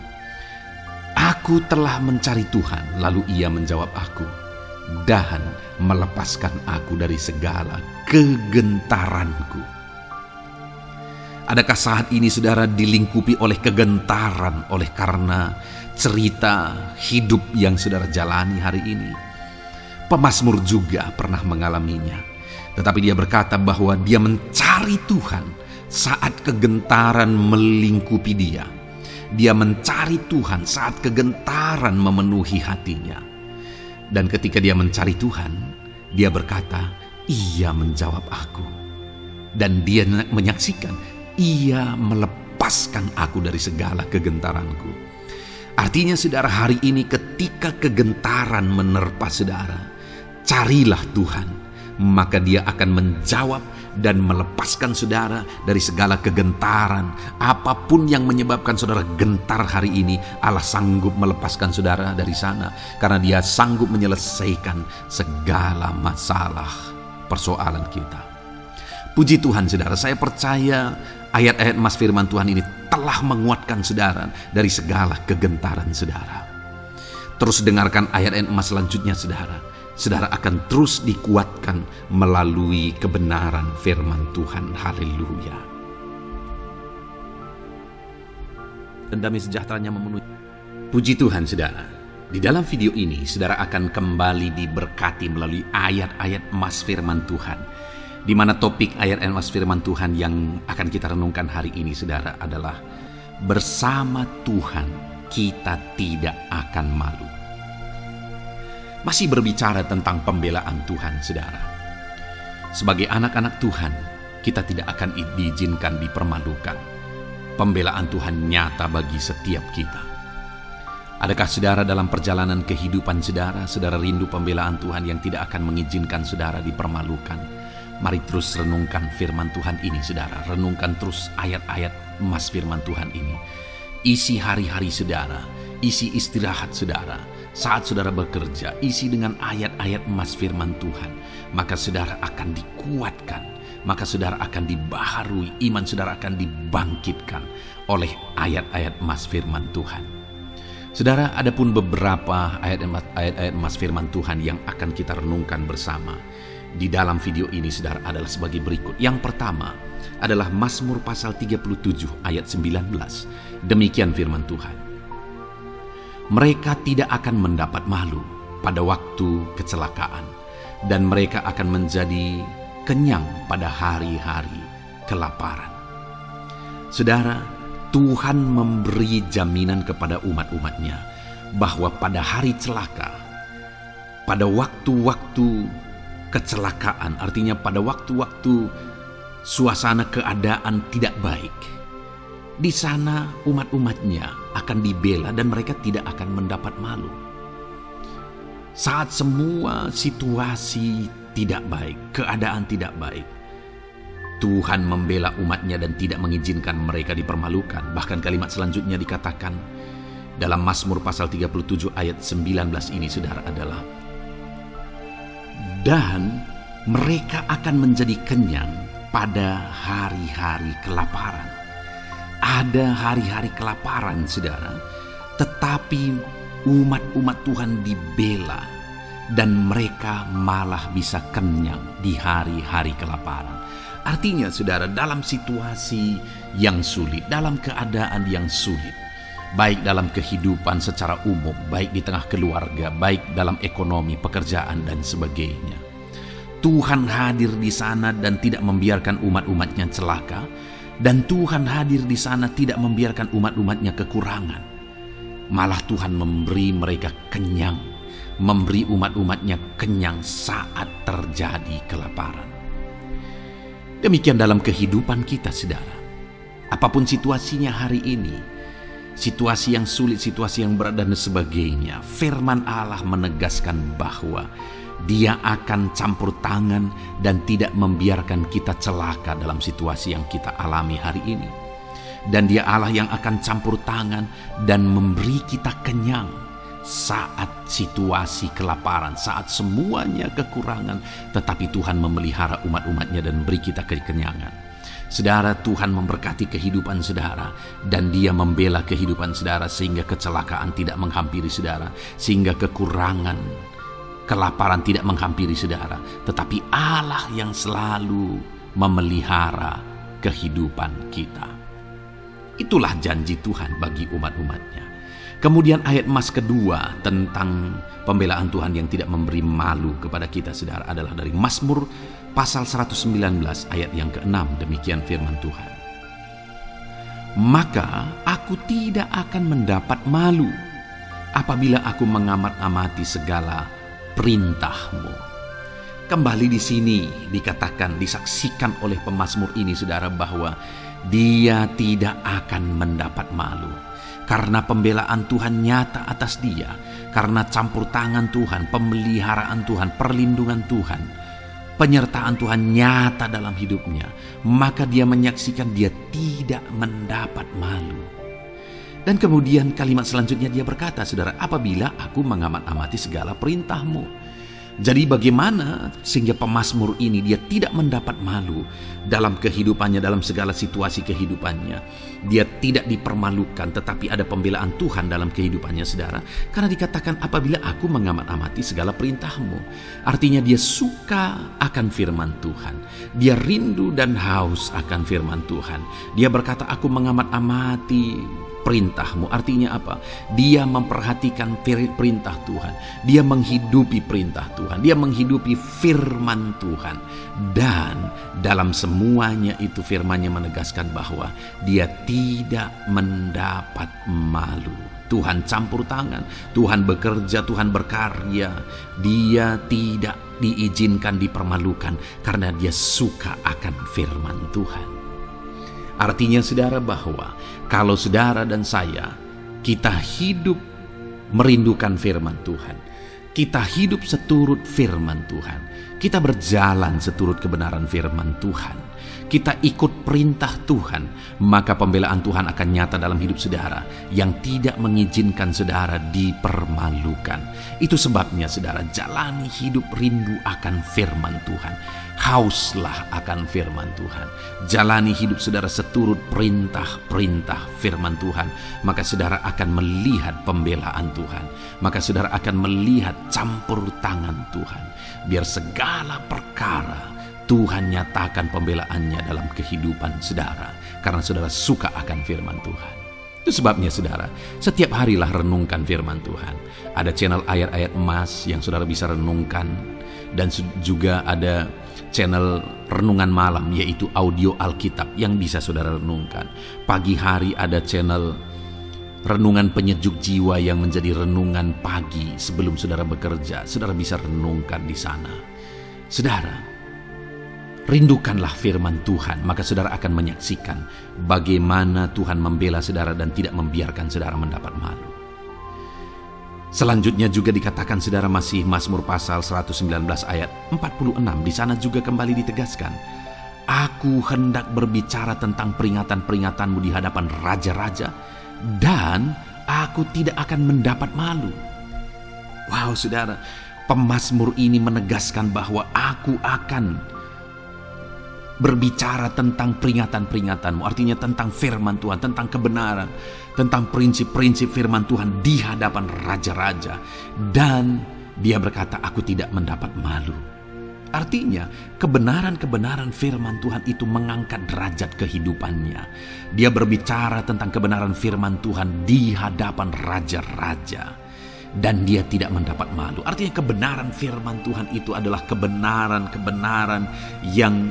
Aku telah mencari Tuhan, lalu Ia menjawab aku, dan melepaskan aku dari segala kegentaranku. Adakah saat ini saudara dilingkupi oleh kegentaran oleh karena cerita hidup yang saudara jalani hari ini? Pemazmur juga pernah mengalaminya. Tetapi dia berkata bahwa dia mencari Tuhan saat kegentaran melingkupi dia. Dia mencari Tuhan saat kegentaran memenuhi hatinya. Dan ketika dia mencari Tuhan, dia berkata, Ia menjawab aku. Dan dia menyaksikan, Ia melepaskan aku dari segala kegentaranku. Artinya saudara, hari ini ketika kegentaran menerpa saudara, carilah Tuhan, maka Dia akan menjawab dan melepaskan saudara dari segala kegentaran. Apapun yang menyebabkan saudara gentar hari ini, Allah sanggup melepaskan saudara dari sana, karena Dia sanggup menyelesaikan segala masalah persoalan kita. Puji Tuhan saudara, saya percaya ayat-ayat emas firman Tuhan ini telah menguatkan saudara dari segala kegentaran saudara. Terus dengarkan ayat-ayat emas selanjutnya saudara. Saudara akan terus dikuatkan melalui kebenaran firman Tuhan. Haleluya. Dan damai sejahteranya memenuhi. Puji Tuhan saudara. Di dalam video ini saudara akan kembali diberkati melalui ayat-ayat emas firman Tuhan, di mana topik ayat emas firman Tuhan yang akan kita renungkan hari ini saudara adalah bersama Tuhan kita tidak akan malu. Masih berbicara tentang pembelaan Tuhan saudara. Sebagai anak-anak Tuhan, kita tidak akan diizinkan dipermalukan. Pembelaan Tuhan nyata bagi setiap kita. Adakah saudara dalam perjalanan kehidupan saudara, saudara rindu pembelaan Tuhan yang tidak akan mengizinkan saudara dipermalukan? Mari terus renungkan firman Tuhan ini saudara. Renungkan terus ayat-ayat emas firman Tuhan ini. Isi hari-hari saudara, isi istirahat saudara, saat saudara bekerja, isi dengan ayat-ayat emas firman Tuhan. Maka saudara akan dikuatkan, maka saudara akan dibaharui, iman saudara akan dibangkitkan oleh ayat-ayat emas firman Tuhan. Saudara, ada pun beberapa ayat-ayat emas firman Tuhan yang akan kita renungkan bersama di dalam video ini saudara adalah sebagai berikut. Yang pertama adalah Mazmur pasal 37 ayat 19. Demikian firman Tuhan. Mereka tidak akan mendapat malu pada waktu kecelakaan, dan mereka akan menjadi kenyang pada hari-hari kelaparan. Saudara, Tuhan memberi jaminan kepada umat-umatnya bahwa pada hari celaka, pada waktu-waktu kecelakaan, artinya pada waktu-waktu suasana keadaan tidak baik, di sana umat-umatnya akan dibela dan mereka tidak akan mendapat malu. Saat semua situasi tidak baik, keadaan tidak baik, Tuhan membela umatnya dan tidak mengizinkan mereka dipermalukan. Bahkan kalimat selanjutnya dikatakan dalam Mazmur pasal 37 ayat 19 ini, saudara, adalah dan mereka akan menjadi kenyang pada hari-hari kelaparan. Ada hari-hari kelaparan, saudara, tetapi umat-umat Tuhan dibela dan mereka malah bisa kenyang di hari-hari kelaparan. Artinya, saudara, dalam situasi yang sulit, dalam keadaan yang sulit, baik dalam kehidupan secara umum, baik di tengah keluarga, baik dalam ekonomi, pekerjaan, dan sebagainya, Tuhan hadir di sana dan tidak membiarkan umat-umatnya celaka, dan Tuhan hadir di sana tidak membiarkan umat-umatnya kekurangan. Malah Tuhan memberi mereka kenyang, memberi umat-umatnya kenyang saat terjadi kelaparan. Demikian dalam kehidupan kita, saudara. Apapun situasinya hari ini, situasi yang sulit, situasi yang berat, dan sebagainya, firman Allah menegaskan bahwa Dia akan campur tangan dan tidak membiarkan kita celaka dalam situasi yang kita alami hari ini. Dan Dia Allah yang akan campur tangan dan memberi kita kenyang saat situasi kelaparan, saat semuanya kekurangan, tetapi Tuhan memelihara umat-umatnya dan beri kita kekenyangan. Saudara, Tuhan memberkati kehidupan saudara dan Dia membela kehidupan saudara sehingga kecelakaan tidak menghampiri saudara, sehingga kekurangan, kelaparan tidak menghampiri saudara, tetapi Allah yang selalu memelihara kehidupan kita. Itulah janji Tuhan bagi umat-umatnya. Kemudian ayat emas kedua tentang pembelaan Tuhan yang tidak memberi malu kepada kita, saudara, adalah dari Mazmur pasal 119 ayat yang ke-6. Demikian firman Tuhan. Maka aku tidak akan mendapat malu apabila aku mengamat-amati segala perintah-Mu. Kembali di sini dikatakan, disaksikan oleh pemazmur ini, saudara, bahwa dia tidak akan mendapat malu. Karena pembelaan Tuhan nyata atas dia, karena campur tangan Tuhan, pemeliharaan Tuhan, perlindungan Tuhan, penyertaan Tuhan nyata dalam hidupnya, maka dia menyaksikan dia tidak mendapat malu. Dan kemudian kalimat selanjutnya dia berkata, saudara, apabila aku mengamat-amati segala perintah-Mu. Jadi bagaimana sehingga pemazmur ini dia tidak mendapat malu dalam kehidupannya, dalam segala situasi kehidupannya. Dia tidak dipermalukan, tetapi ada pembelaan Tuhan dalam kehidupannya, saudara. Karena dikatakan apabila aku mengamat-amati segala perintah-Mu. Artinya dia suka akan firman Tuhan. Dia rindu dan haus akan firman Tuhan. Dia berkata, aku mengamat-amati perintah-Mu. Artinya apa? Dia memperhatikan perintah Tuhan. Dia menghidupi perintah Tuhan. Dia menghidupi firman Tuhan. Dan dalam semuanya itu firman-Nya menegaskan bahwa dia tidak mendapat malu. Tuhan campur tangan, Tuhan bekerja, Tuhan berkarya. Dia tidak diizinkan dipermalukan karena dia suka akan firman Tuhan. Artinya, saudara, bahwa kalau saudara dan saya, kita hidup merindukan firman Tuhan, kita hidup seturut firman Tuhan, kita berjalan seturut kebenaran firman Tuhan, kita ikut perintah Tuhan, maka pembelaan Tuhan akan nyata dalam hidup saudara yang tidak mengizinkan saudara dipermalukan. Itu sebabnya, saudara, jalani hidup rindu akan firman Tuhan. Hauslah akan firman Tuhan. Jalani hidup saudara seturut perintah-perintah firman Tuhan. Maka saudara akan melihat pembelaan Tuhan. Maka saudara akan melihat campur tangan Tuhan. Biar segala perkara Tuhan nyatakan pembelaannya dalam kehidupan saudara. Karena saudara suka akan firman Tuhan. Itu sebabnya, saudara, setiap harilah renungkan firman Tuhan. Ada channel ayat-ayat emas yang saudara bisa renungkan. Dan juga ada channel renungan malam, yaitu audio Alkitab yang bisa saudara renungkan. Pagi hari ada channel renungan penyejuk jiwa yang menjadi renungan pagi sebelum saudara bekerja. Saudara bisa renungkan di sana. Saudara, rindukanlah firman Tuhan, maka saudara akan menyaksikan bagaimana Tuhan membela saudara dan tidak membiarkan saudara mendapat malu. Selanjutnya juga dikatakan saudara masih Mazmur pasal 119 ayat 46. Di sana juga kembali ditegaskan, aku hendak berbicara tentang peringatan-peringatanmu di hadapan raja-raja, dan aku tidak akan mendapat malu. Wow, saudara, pemazmur ini menegaskan bahwa aku akan berbicara tentang peringatan-peringatanmu, artinya tentang firman Tuhan, tentang kebenaran, tentang prinsip-prinsip firman Tuhan di hadapan raja-raja. Dan dia berkata, aku tidak mendapat malu. Artinya, kebenaran-kebenaran firman Tuhan itu mengangkat derajat kehidupannya. Dia berbicara tentang kebenaran firman Tuhan di hadapan raja-raja, dan dia tidak mendapat malu. Artinya kebenaran firman Tuhan itu adalah kebenaran-kebenaran yang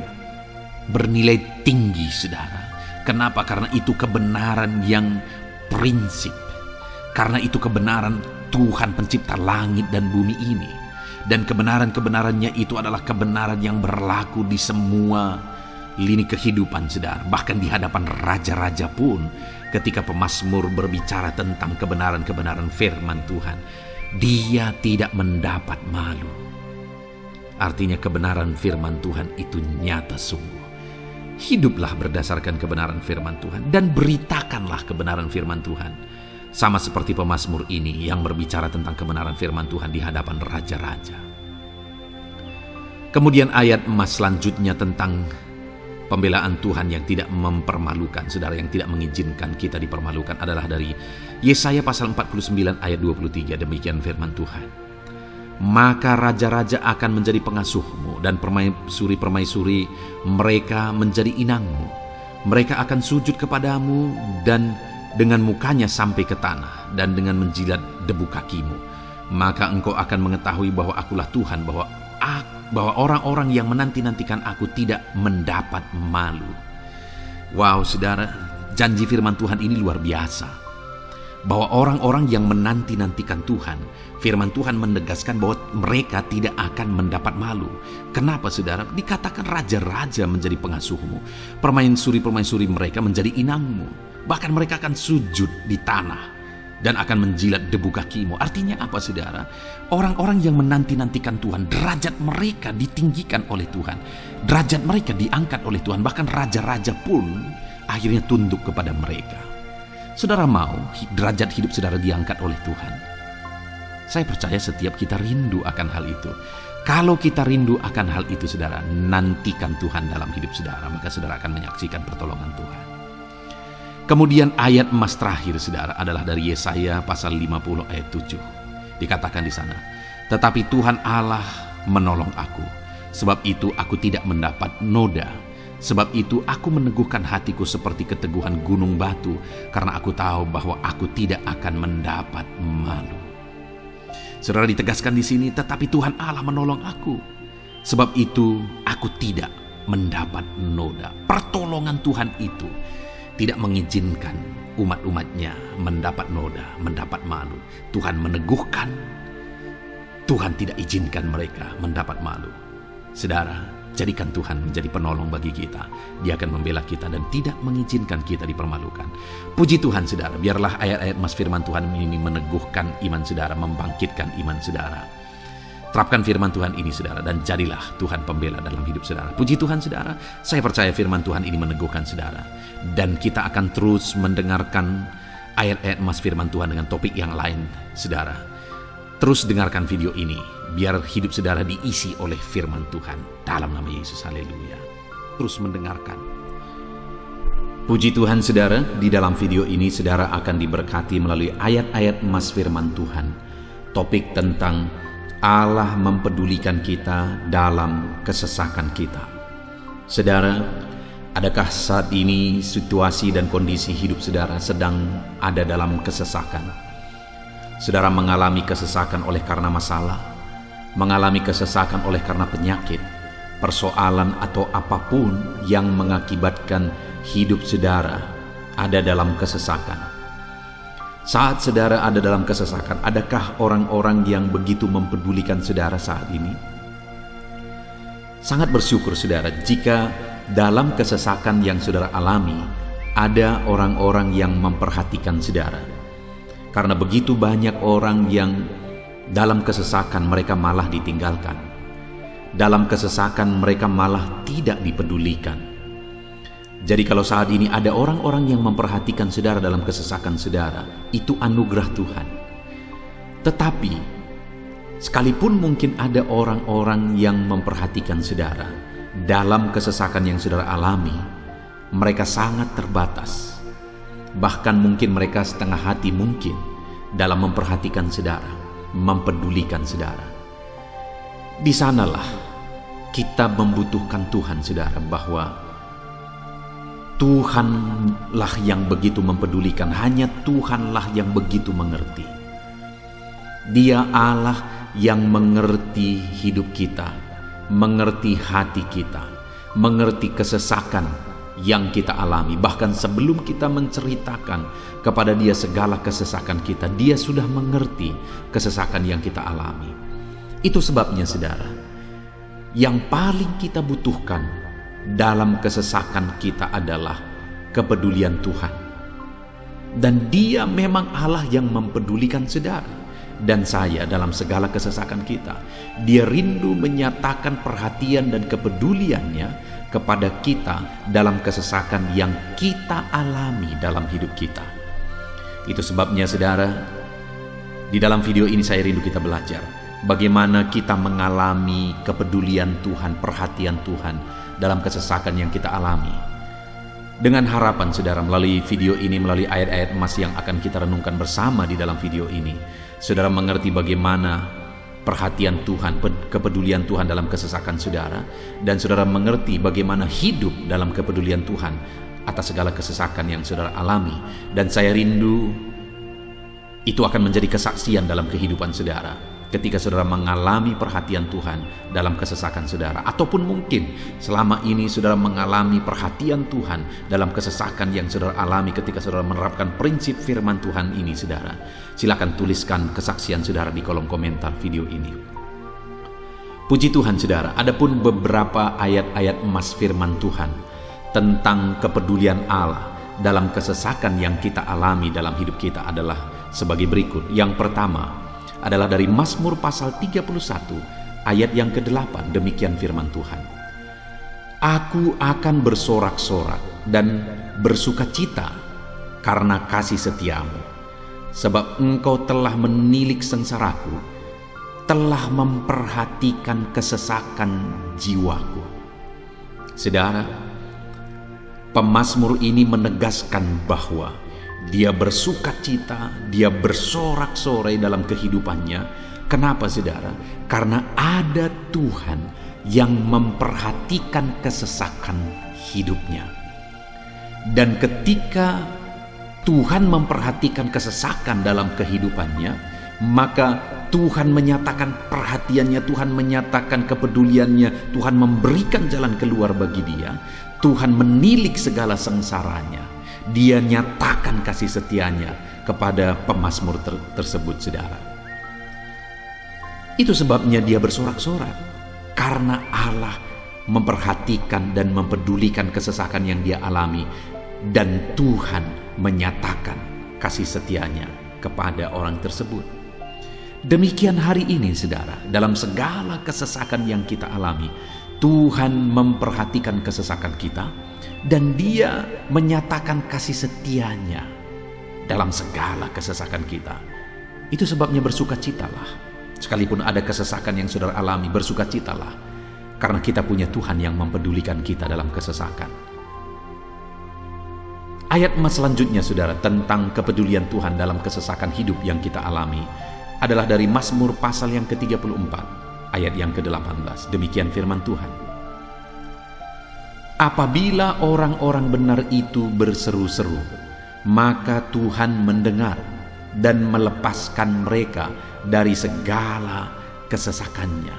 bernilai tinggi, saudara. Kenapa? Karena itu kebenaran yang prinsip. Karena itu kebenaran Tuhan pencipta langit dan bumi ini. Dan kebenaran-kebenarannya itu adalah kebenaran yang berlaku di semua lini kehidupan, saudara. Bahkan di hadapan raja-raja pun, ketika pemazmur berbicara tentang kebenaran-kebenaran firman Tuhan, dia tidak mendapat malu. Artinya kebenaran firman Tuhan itu nyata sungguh. Hiduplah berdasarkan kebenaran firman Tuhan dan beritakanlah kebenaran firman Tuhan. Sama seperti pemazmur ini yang berbicara tentang kebenaran firman Tuhan di hadapan raja-raja. Kemudian ayat emas selanjutnya tentang pembelaan Tuhan yang tidak mempermalukan, saudara, yang tidak mengizinkan kita dipermalukan adalah dari Yesaya pasal 49 ayat 23. Demikian firman Tuhan. Maka raja-raja akan menjadi pengasuhmu dan permaisuri-permaisuri mereka menjadi inangmu. Mereka akan sujud kepadamu dan dengan mukanya sampai ke tanah dan dengan menjilat debu kakimu. Maka engkau akan mengetahui bahwa akulah Tuhan, bahwa orang-orang yang menanti-nantikan aku tidak mendapat malu. Wow, saudara, janji firman Tuhan ini luar biasa. Bahwa orang-orang yang menanti-nantikan Tuhan, firman Tuhan menegaskan bahwa mereka tidak akan mendapat malu. Kenapa, saudara? Dikatakan raja-raja menjadi pengasuhmu, permaisuri-permaisuri mereka menjadi inangmu. Bahkan mereka akan sujud di tanah dan akan menjilat debu kakimu. Artinya apa, saudara? Orang-orang yang menanti-nantikan Tuhan, derajat mereka ditinggikan oleh Tuhan. Derajat mereka diangkat oleh Tuhan. Bahkan raja-raja pun akhirnya tunduk kepada mereka. Saudara mau derajat hidup saudara diangkat oleh Tuhan? Saya percaya setiap kita rindu akan hal itu. Kalau kita rindu akan hal itu, saudara, nantikan Tuhan dalam hidup saudara, maka saudara akan menyaksikan pertolongan Tuhan. Kemudian ayat emas terakhir, saudara, adalah dari Yesaya pasal 50 ayat 7. Dikatakan di sana, tetapi Tuhan Allah menolong aku, sebab itu aku tidak mendapat noda. Sebab itu aku meneguhkan hatiku seperti keteguhan gunung batu, karena aku tahu bahwa aku tidak akan mendapat malu. Saudara, ditegaskan di sini, tetapi Tuhan Allah menolong aku. Sebab itu aku tidak mendapat noda. Pertolongan Tuhan itu tidak mengizinkan umat-umatnya mendapat noda, mendapat malu. Tuhan meneguhkan, Tuhan tidak izinkan mereka mendapat malu. Saudara, jadikan Tuhan menjadi penolong bagi kita. Dia akan membela kita dan tidak mengizinkan kita dipermalukan. Puji Tuhan, saudara. Biarlah ayat-ayat emas firman Tuhan ini meneguhkan iman saudara, membangkitkan iman saudara. Terapkan firman Tuhan ini, saudara, dan jadilah Tuhan pembela dalam hidup saudara. Puji Tuhan, saudara. Saya percaya firman Tuhan ini meneguhkan saudara. Dan kita akan terus mendengarkan ayat-ayat emas firman Tuhan dengan topik yang lain, saudara. Terus dengarkan video ini, biar hidup saudara diisi oleh firman Tuhan. Dalam nama Yesus, haleluya. Terus mendengarkan. Puji Tuhan, saudara. Di dalam video ini saudara akan diberkati melalui ayat-ayat emas firman Tuhan. Topik tentang Allah mempedulikan kita dalam kesesakan kita. Saudara, adakah saat ini situasi dan kondisi hidup saudara sedang ada dalam kesesakan? Saudara mengalami kesesakan oleh karena masalah, mengalami kesesakan oleh karena penyakit, persoalan atau apapun yang mengakibatkan hidup saudara ada dalam kesesakan. Saat saudara ada dalam kesesakan, adakah orang-orang yang begitu mempedulikan saudara saat ini? Sangat bersyukur saudara jika dalam kesesakan yang saudara alami ada orang-orang yang memperhatikan saudara. Karena begitu banyak orang yang dalam kesesakan mereka malah ditinggalkan. Dalam kesesakan mereka malah tidak dipedulikan. Jadi kalau saat ini ada orang-orang yang memperhatikan saudara dalam kesesakan saudara, itu anugerah Tuhan. Tetapi sekalipun mungkin ada orang-orang yang memperhatikan saudara dalam kesesakan yang saudara alami, mereka sangat terbatas. Bahkan mungkin mereka setengah hati mungkin dalam memperhatikan saudara, mempedulikan saudara. Di sanalah kita membutuhkan Tuhan saudara, bahwa Tuhanlah yang begitu mempedulikan, hanya Tuhanlah yang begitu mengerti. Dia Allah yang mengerti hidup kita, mengerti hati kita, mengerti kesesakan yang kita alami. Bahkan sebelum kita menceritakan kepada Dia segala kesesakan kita, Dia sudah mengerti kesesakan yang kita alami. Itu sebabnya saudara, yang paling kita butuhkan dalam kesesakan kita adalah kepedulian Tuhan. Dan Dia memang Allah yang mempedulikan saudara dan saya dalam segala kesesakan kita. Dia rindu menyatakan perhatian dan kepeduliannya kepada kita dalam kesesakan yang kita alami dalam hidup kita. Itu sebabnya saudara, di dalam video ini saya rindu kita belajar bagaimana kita mengalami kepedulian Tuhan, perhatian Tuhan dalam kesesakan yang kita alami. Dengan harapan saudara melalui video ini, melalui ayat-ayat emas yang akan kita renungkan bersama di dalam video ini, saudara mengerti bagaimana perhatian Tuhan, kepedulian Tuhan dalam kesesakan saudara, dan saudara mengerti bagaimana hidup dalam kepedulian Tuhan atas segala kesesakan yang saudara alami. Dan saya rindu itu akan menjadi kesaksian dalam kehidupan saudara ketika saudara mengalami perhatian Tuhan dalam kesesakan saudara. Ataupun mungkin selama ini saudara mengalami perhatian Tuhan dalam kesesakan yang saudara alami ketika saudara menerapkan prinsip firman Tuhan ini saudara. Silakan tuliskan kesaksian saudara di kolom komentar video ini. Puji Tuhan saudara, adapun beberapa ayat-ayat emas firman Tuhan tentang kepedulian Allah dalam kesesakan yang kita alami dalam hidup kita adalah sebagai berikut. Yang pertama adalah dari Mazmur pasal 31 ayat yang ke-8. Demikian firman Tuhan. Aku akan bersorak-sorak dan bersukacita karena kasih setiamu, sebab engkau telah menilik sengsaraku, telah memperhatikan kesesakan jiwaku. Saudara, pemazmur ini menegaskan bahwa dia bersukacita, dia bersorak-sorai dalam kehidupannya. Kenapa saudara? Karena ada Tuhan yang memperhatikan kesesakan hidupnya. Dan ketika Tuhan memperhatikan kesesakan dalam kehidupannya, maka Tuhan menyatakan perhatiannya, Tuhan menyatakan kepeduliannya, Tuhan memberikan jalan keluar bagi dia, Tuhan menilik segala sengsaranya. Dia nyatakan kasih setianya kepada pemazmur tersebut saudara. Itu sebabnya dia bersorak-sorak, karena Allah memperhatikan dan mempedulikan kesesakan yang dia alami, dan Tuhan menyatakan kasih setianya kepada orang tersebut. Demikian hari ini saudara, dalam segala kesesakan yang kita alami, Tuhan memperhatikan kesesakan kita, dan Dia menyatakan kasih setianya dalam segala kesesakan kita. Itu sebabnya bersukacitalah. Sekalipun ada kesesakan yang saudara alami, bersukacitalah, karena kita punya Tuhan yang mempedulikan kita dalam kesesakan. Ayat emas selanjutnya saudara tentang kepedulian Tuhan dalam kesesakan hidup yang kita alami adalah dari Mazmur pasal yang ke-34 ayat yang ke-18. Demikian firman Tuhan. Apabila orang-orang benar itu berseru-seru, maka Tuhan mendengar dan melepaskan mereka dari segala kesesakannya.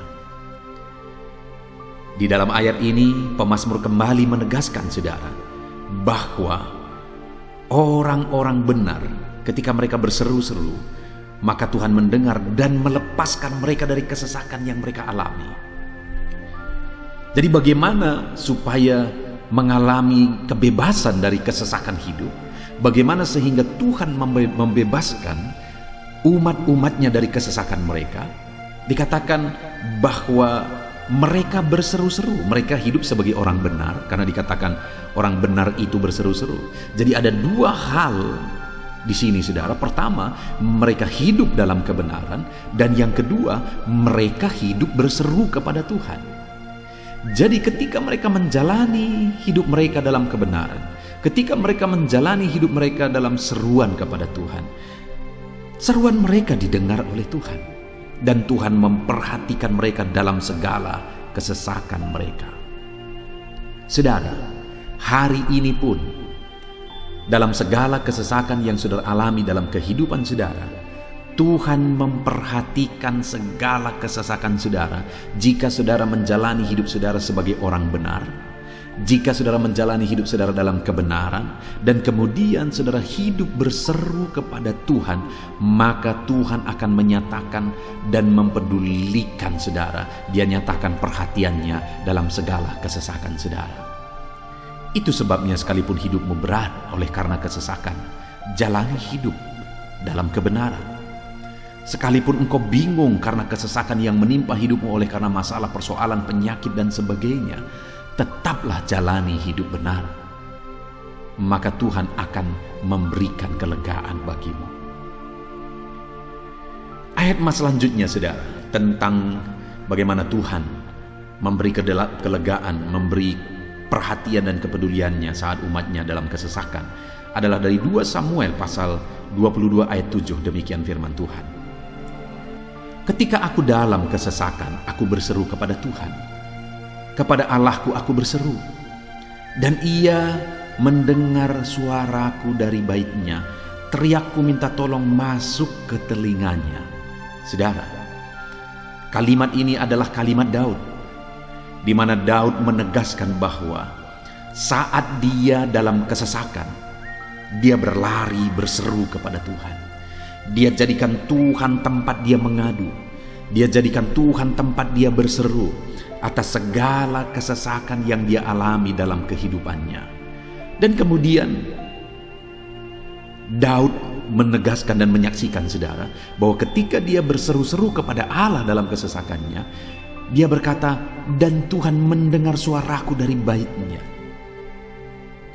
Di dalam ayat ini, pemazmur kembali menegaskan saudara, bahwa orang-orang benar ketika mereka berseru-seru, maka Tuhan mendengar dan melepaskan mereka dari kesesakan yang mereka alami. Jadi bagaimana supaya mengalami kebebasan dari kesesakan hidup? Bagaimana sehingga Tuhan membebaskan umat-umatnya dari kesesakan mereka? Dikatakan bahwa mereka berseru-seru, mereka hidup sebagai orang benar, karena dikatakan orang benar itu berseru-seru. Jadi ada dua hal di sini, saudara. Pertama, mereka hidup dalam kebenaran, dan yang kedua, mereka hidup berseru kepada Tuhan. Jadi ketika mereka menjalani hidup mereka dalam kebenaran, ketika mereka menjalani hidup mereka dalam seruan kepada Tuhan, seruan mereka didengar oleh Tuhan, dan Tuhan memperhatikan mereka dalam segala kesesakan mereka. Saudara, hari ini pun dalam segala kesesakan yang saudara alami dalam kehidupan saudara, Tuhan memperhatikan segala kesesakan saudara. Jika saudara menjalani hidup saudara sebagai orang benar, jika saudara menjalani hidup saudara dalam kebenaran, dan kemudian saudara hidup berseru kepada Tuhan, maka Tuhan akan menyatakan dan mempedulikan saudara. Dia nyatakan perhatiannya dalam segala kesesakan saudara. Itu sebabnya sekalipun hidupmu berat oleh karena kesesakan, jalani hidup dalam kebenaran. Sekalipun engkau bingung karena kesesakan yang menimpa hidupmu oleh karena masalah, persoalan, penyakit dan sebagainya, tetaplah jalani hidup benar. Maka Tuhan akan memberikan kelegaan bagimu. Ayat mas selanjutnya, saudara, tentang bagaimana Tuhan memberi kelegaan, memberi perhatian dan kepeduliannya saat umatnya dalam kesesakan, adalah dari 2 Samuel pasal 22 ayat 7. Demikian firman Tuhan. Ketika aku dalam kesesakan, aku berseru kepada Tuhan. Kepada Allahku aku berseru, dan Ia mendengar suaraku dari baitnya. Teriakku minta tolong masuk ke telinganya. Saudara, kalimat ini adalah kalimat Daud, di mana Daud menegaskan bahwa saat dia dalam kesesakan, dia berlari berseru kepada Tuhan. Dia jadikan Tuhan tempat dia mengadu. Dia jadikan Tuhan tempat dia berseru atas segala kesesakan yang dia alami dalam kehidupannya. Dan kemudian Daud menegaskan dan menyaksikan, saudara, bahwa ketika dia berseru-seru kepada Allah dalam kesesakannya, dia berkata, dan Tuhan mendengar suaraku dari baitnya.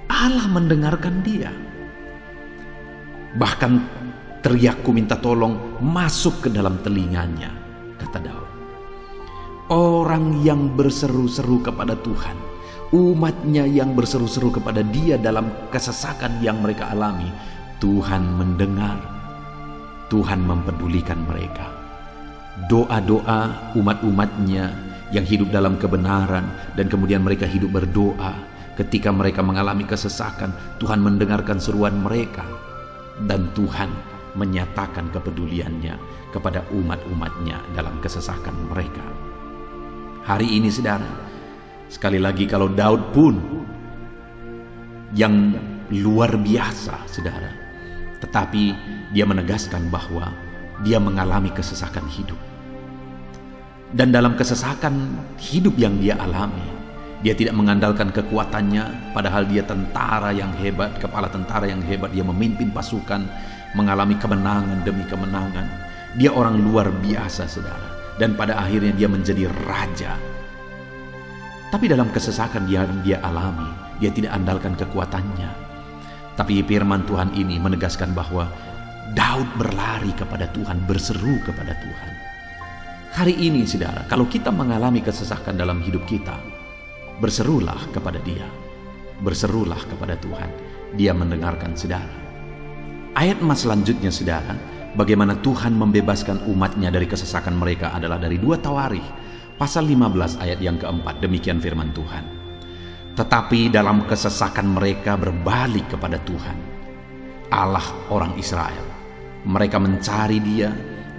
Allah mendengarkan dia. Bahkan teriakku minta tolong masuk ke dalam telinganya, kata Daud. Orang yang berseru-seru kepada Tuhan, umatnya yang berseru-seru kepada dia dalam kesesakan yang mereka alami, Tuhan mendengar, Tuhan mempedulikan mereka. Doa-doa umat-umatnya yang hidup dalam kebenaran, dan kemudian mereka hidup berdoa ketika mereka mengalami kesesakan, Tuhan mendengarkan seruan mereka, dan Tuhan menyatakan kepeduliannya kepada umat-umatnya dalam kesesakan mereka. Hari ini, saudara, sekali lagi, kalau Daud pun yang luar biasa, saudara, tetapi dia menegaskan bahwa dia mengalami kesesakan hidup. Dan dalam kesesakan hidup yang dia alami, dia tidak mengandalkan kekuatannya, padahal dia tentara yang hebat, kepala tentara yang hebat. Dia memimpin pasukan, mengalami kemenangan demi kemenangan. Dia orang luar biasa, saudara, dan pada akhirnya dia menjadi raja. Tapi dalam kesesakan yang dia alami, dia tidak andalkan kekuatannya. Tapi firman Tuhan ini menegaskan bahwa Daud berlari kepada Tuhan, berseru kepada Tuhan. Hari ini, saudara, kalau kita mengalami kesesakan dalam hidup kita, berserulah kepada Dia, berserulah kepada Tuhan. Dia mendengarkan, saudara. Ayat emas selanjutnya, saudara, bagaimana Tuhan membebaskan umatnya dari kesesakan mereka adalah dari 2 Tawarikh pasal 15 ayat yang keempat. Demikian firman Tuhan. Tetapi dalam kesesakan mereka berbalik kepada Tuhan, Allah orang Israel. Mereka mencari Dia,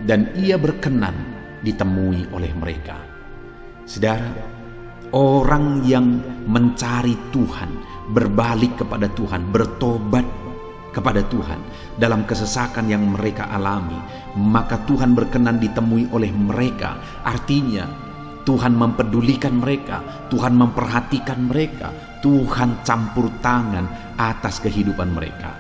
dan Ia berkenan ditemui oleh mereka. Saudara, orang yang mencari Tuhan, berbalik kepada Tuhan, bertobat kepada Tuhan dalam kesesakan yang mereka alami, maka Tuhan berkenan ditemui oleh mereka. Artinya Tuhan mempedulikan mereka, Tuhan memperhatikan mereka, Tuhan campur tangan atas kehidupan mereka.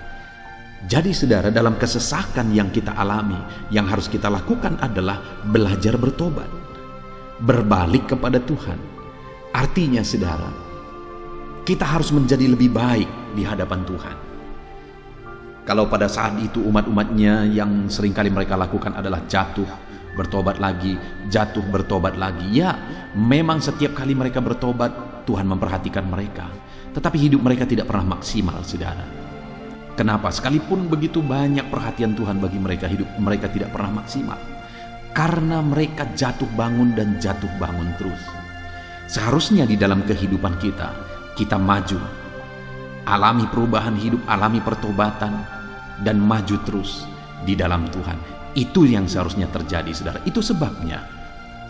Jadi saudara, dalam kesesakan yang kita alami, yang harus kita lakukan adalah belajar bertobat, berbalik kepada Tuhan. Artinya saudara, kita harus menjadi lebih baik di hadapan Tuhan. Kalau pada saat itu umat-umatnya yang seringkali mereka lakukan adalah jatuh, bertobat lagi, jatuh, bertobat lagi. Ya, memang setiap kali mereka bertobat, Tuhan memperhatikan mereka. Tetapi hidup mereka tidak pernah maksimal, saudara. Kenapa? Sekalipun begitu banyak perhatian Tuhan bagi mereka, hidup mereka tidak pernah maksimal. Karena mereka jatuh bangun dan jatuh bangun terus. Seharusnya di dalam kehidupan kita maju, alami perubahan hidup, alami pertobatan, dan maju terus di dalam Tuhan. Itu yang seharusnya terjadi, saudara. Itu sebabnya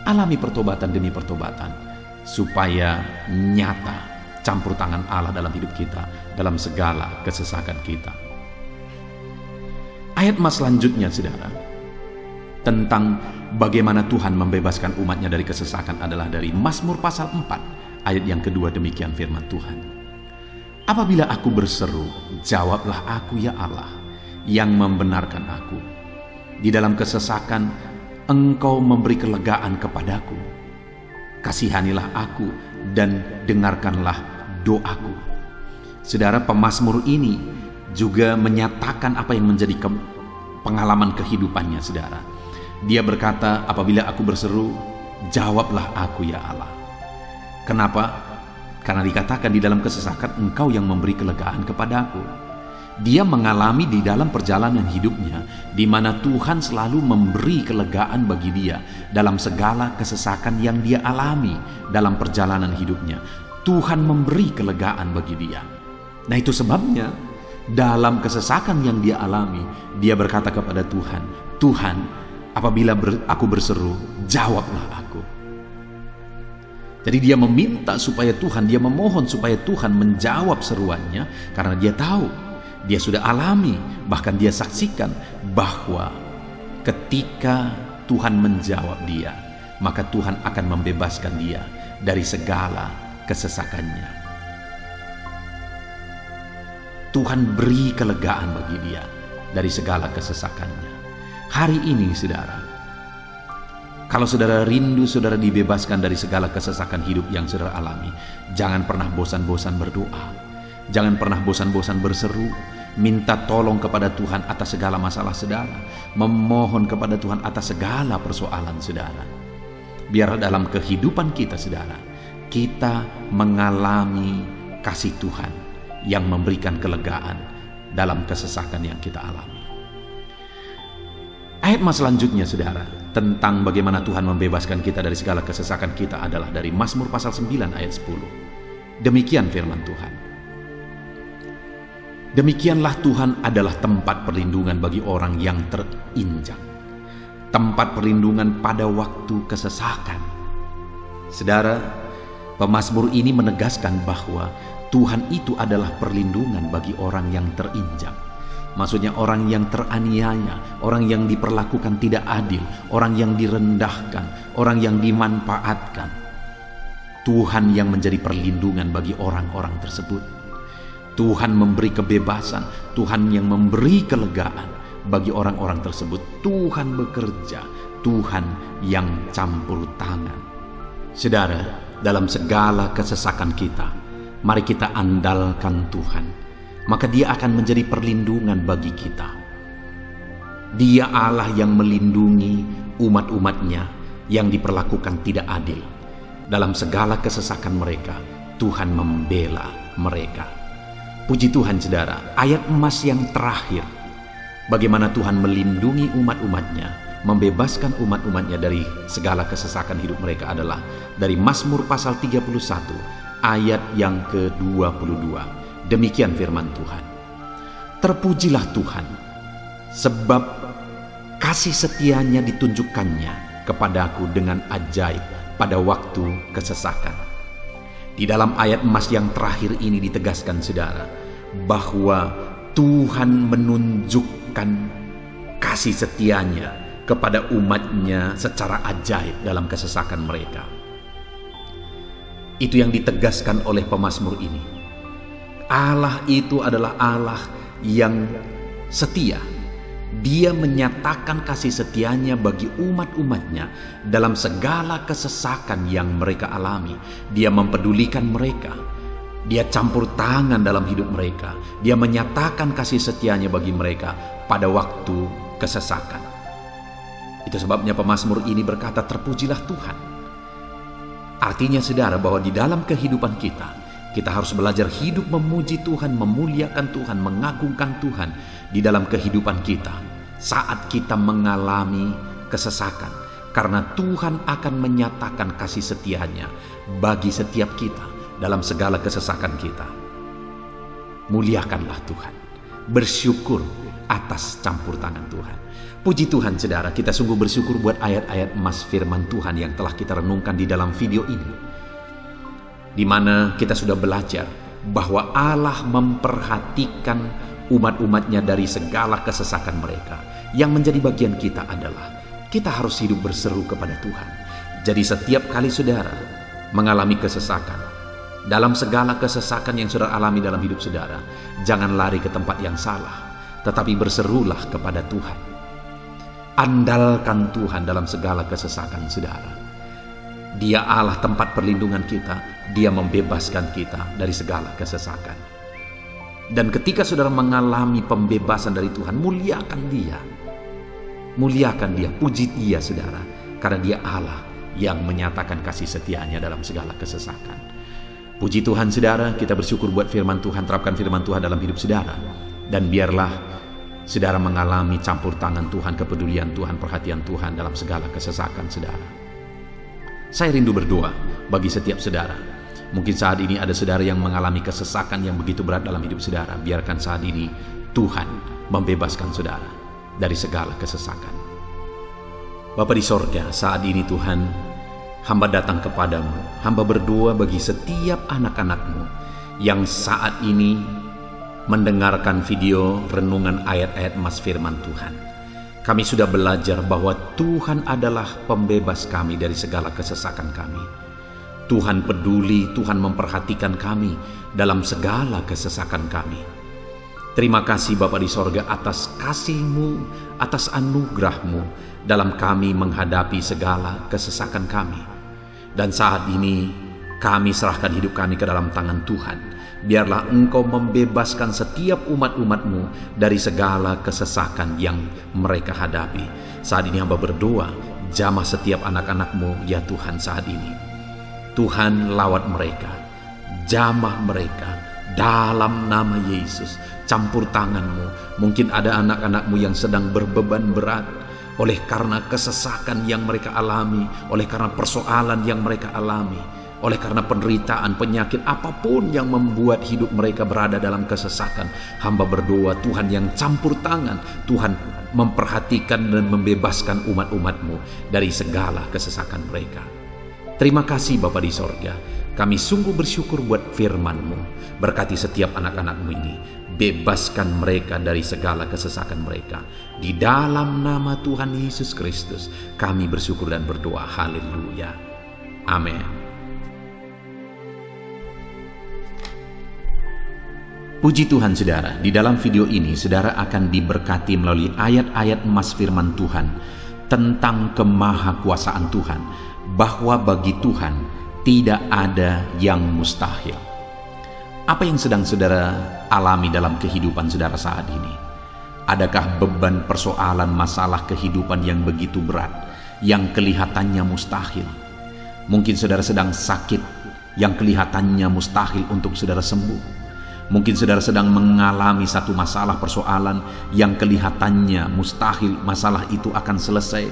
alami pertobatan demi pertobatan, supaya nyata campur tangan Allah dalam hidup kita, dalam segala kesesakan kita. Ayat mas selanjutnya, saudara, tentang bagaimana Tuhan membebaskan umatnya dari kesesakan adalah dari Mazmur pasal 4 ayat yang kedua. Demikian firman Tuhan. Apabila aku berseru, jawablah aku ya Allah, yang membenarkan aku. Di dalam kesesakan, Engkau memberi kelegaan kepadaku. Kasihanilah aku dan dengarkanlah doaku. Saudara, pemazmur ini juga menyatakan apa yang menjadi pengalaman kehidupannya, saudara. Dia berkata, apabila aku berseru, jawablah aku ya Allah. Kenapa? Karena dikatakan di dalam kesesakan, Engkau yang memberi kelegaan kepadaku. Dia mengalami di dalam perjalanan hidupnya, di mana Tuhan selalu memberi kelegaan bagi dia dalam segala kesesakan yang dia alami dalam perjalanan hidupnya. Tuhan memberi kelegaan bagi dia. Nah, itu sebabnya dalam kesesakan yang dia alami, dia berkata kepada Tuhan, Tuhan, apabila aku berseru, jawablah aku. Jadi dia meminta supaya Tuhan, dia memohon supaya Tuhan menjawab seruannya, karena dia tahu, dia sudah alami, bahkan dia saksikan bahwa ketika Tuhan menjawab dia, maka Tuhan akan membebaskan dia dari segala kesesakannya. Tuhan beri kelegaan bagi dia dari segala kesesakannya. Hari ini, saudara, kalau saudara rindu saudara dibebaskan dari segala kesesakan hidup yang saudara alami, jangan pernah bosan-bosan berdoa. Jangan pernah bosan-bosan berseru, minta tolong kepada Tuhan atas segala masalah saudara, memohon kepada Tuhan atas segala persoalan saudara. Biar dalam kehidupan kita, saudara, kita mengalami kasih Tuhan yang memberikan kelegaan dalam kesesakan yang kita alami. Ayat mas selanjutnya, saudara, tentang bagaimana Tuhan membebaskan kita dari segala kesesakan kita adalah dari Mazmur pasal 9 ayat 10. Demikian firman Tuhan. Demikianlah Tuhan adalah tempat perlindungan bagi orang yang terinjak, tempat perlindungan pada waktu kesesakan. Saudara, pemazmur ini menegaskan bahwa Tuhan itu adalah perlindungan bagi orang yang terinjak. Maksudnya orang yang teraniaya, orang yang diperlakukan tidak adil, orang yang direndahkan, orang yang dimanfaatkan. Tuhan yang menjadi perlindungan bagi orang-orang tersebut. Tuhan memberi kebebasan, Tuhan yang memberi kelegaan bagi orang-orang tersebut. Tuhan bekerja, Tuhan yang campur tangan. Saudara, dalam segala kesesakan kita, mari kita andalkan Tuhan. Maka Dia akan menjadi perlindungan bagi kita. Dia Allah yang melindungi umat-umatnya yang diperlakukan tidak adil. Dalam segala kesesakan mereka, Tuhan membela mereka. Puji Tuhan, saudara, ayat emas yang terakhir, bagaimana Tuhan melindungi umat-umatnya, membebaskan umat-umatnya dari segala kesesakan hidup mereka adalah dari Mazmur pasal 31 ayat yang ke-22. Demikian firman Tuhan. Terpujilah Tuhan, sebab kasih setianya ditunjukkannya kepadaku dengan ajaib pada waktu kesesakan. Di dalam ayat emas yang terakhir ini ditegaskan, saudara, bahwa Tuhan menunjukkan kasih setianya kepada umatnya secara ajaib dalam kesesakan mereka. Itu yang ditegaskan oleh pemazmur ini. Allah itu adalah Allah yang setia. Dia menyatakan kasih setianya bagi umat-umatnya dalam segala kesesakan yang mereka alami. Dia mempedulikan mereka. Dia campur tangan dalam hidup mereka. Dia menyatakan kasih setianya bagi mereka pada waktu kesesakan. Itu sebabnya pemazmur ini berkata, terpujilah Tuhan. Artinya saudara, bahwa di dalam kehidupan kita harus belajar hidup memuji Tuhan, memuliakan Tuhan, mengagungkan Tuhan di dalam kehidupan kita saat kita mengalami kesesakan. Karena Tuhan akan menyatakan kasih setianya bagi setiap kita dalam segala kesesakan kita. Muliakanlah Tuhan, bersyukur atas campur tangan Tuhan. Puji Tuhan saudara, kita sungguh bersyukur buat ayat-ayat emas firman Tuhan yang telah kita renungkan di dalam video ini, di mana kita sudah belajar bahwa Allah memperhatikan umat-umatnya dari segala kesesakan mereka. Yang menjadi bagian kita adalah kita harus hidup berseru kepada Tuhan. Jadi setiap kali saudara mengalami kesesakan, dalam segala kesesakan yang saudara alami dalam hidup saudara, jangan lari ke tempat yang salah, tetapi berserulah kepada Tuhan. Andalkan Tuhan dalam segala kesesakan saudara. Dia Allah tempat perlindungan kita. Dia membebaskan kita dari segala kesesakan. Dan ketika saudara mengalami pembebasan dari Tuhan, muliakan Dia. Muliakan Dia, puji Dia saudara. Karena Dia Allah yang menyatakan kasih setianya dalam segala kesesakan. Puji Tuhan saudara, kita bersyukur buat firman Tuhan. Terapkan firman Tuhan dalam hidup saudara. Dan biarlah saudara mengalami campur tangan Tuhan, kepedulian Tuhan, perhatian Tuhan dalam segala kesesakan saudara. Saya rindu berdoa bagi setiap saudara. Mungkin saat ini ada saudara yang mengalami kesesakan yang begitu berat dalam hidup saudara. Biarkan saat ini Tuhan membebaskan saudara dari segala kesesakan. Bapa di sorga, saat ini Tuhan, hamba datang kepadamu. Hamba berdoa bagi setiap anak-anak-Mu yang saat ini mendengarkan video renungan ayat-ayat emas firman Tuhan. Kami sudah belajar bahwa Tuhan adalah pembebas kami dari segala kesesakan kami. Tuhan peduli, Tuhan memperhatikan kami dalam segala kesesakan kami. Terima kasih Bapa di sorga atas kasih-Mu, atas anugerah-Mu dalam kami menghadapi segala kesesakan kami. Dan saat ini kami serahkan hidup kami ke dalam tangan Tuhan. Biarlah Engkau membebaskan setiap umat-umat-Mu dari segala kesesakan yang mereka hadapi. Saat ini hamba berdoa, jamah setiap anak-anak-Mu ya Tuhan saat ini. Tuhan lawat mereka, jamah mereka dalam nama Yesus. Campur tangan-Mu. Mungkin ada anak-anak-Mu yang sedang berbeban berat oleh karena kesesakan yang mereka alami, oleh karena persoalan yang mereka alami, oleh karena penderitaan, penyakit, apapun yang membuat hidup mereka berada dalam kesesakan. Hamba berdoa Tuhan yang campur tangan, Tuhan memperhatikan dan membebaskan umat-umat-Mu dari segala kesesakan mereka. Terima kasih Bapa di sorga. Kami sungguh bersyukur buat firman-Mu. Berkati setiap anak-anak-Mu ini. Bebaskan mereka dari segala kesesakan mereka. Di dalam nama Tuhan Yesus Kristus kami bersyukur dan berdoa. Haleluya. Amin. Puji Tuhan saudara, di dalam video ini saudara akan diberkati melalui ayat-ayat emas firman Tuhan tentang kemahakuasaan Tuhan, bahwa bagi Tuhan tidak ada yang mustahil. Apa yang sedang saudara alami dalam kehidupan saudara saat ini? Adakah beban, persoalan, masalah kehidupan yang begitu berat, yang kelihatannya mustahil? Mungkin saudara sedang sakit, yang kelihatannya mustahil untuk saudara sembuh. Mungkin saudara sedang mengalami satu masalah, persoalan yang kelihatannya mustahil masalah itu akan selesai.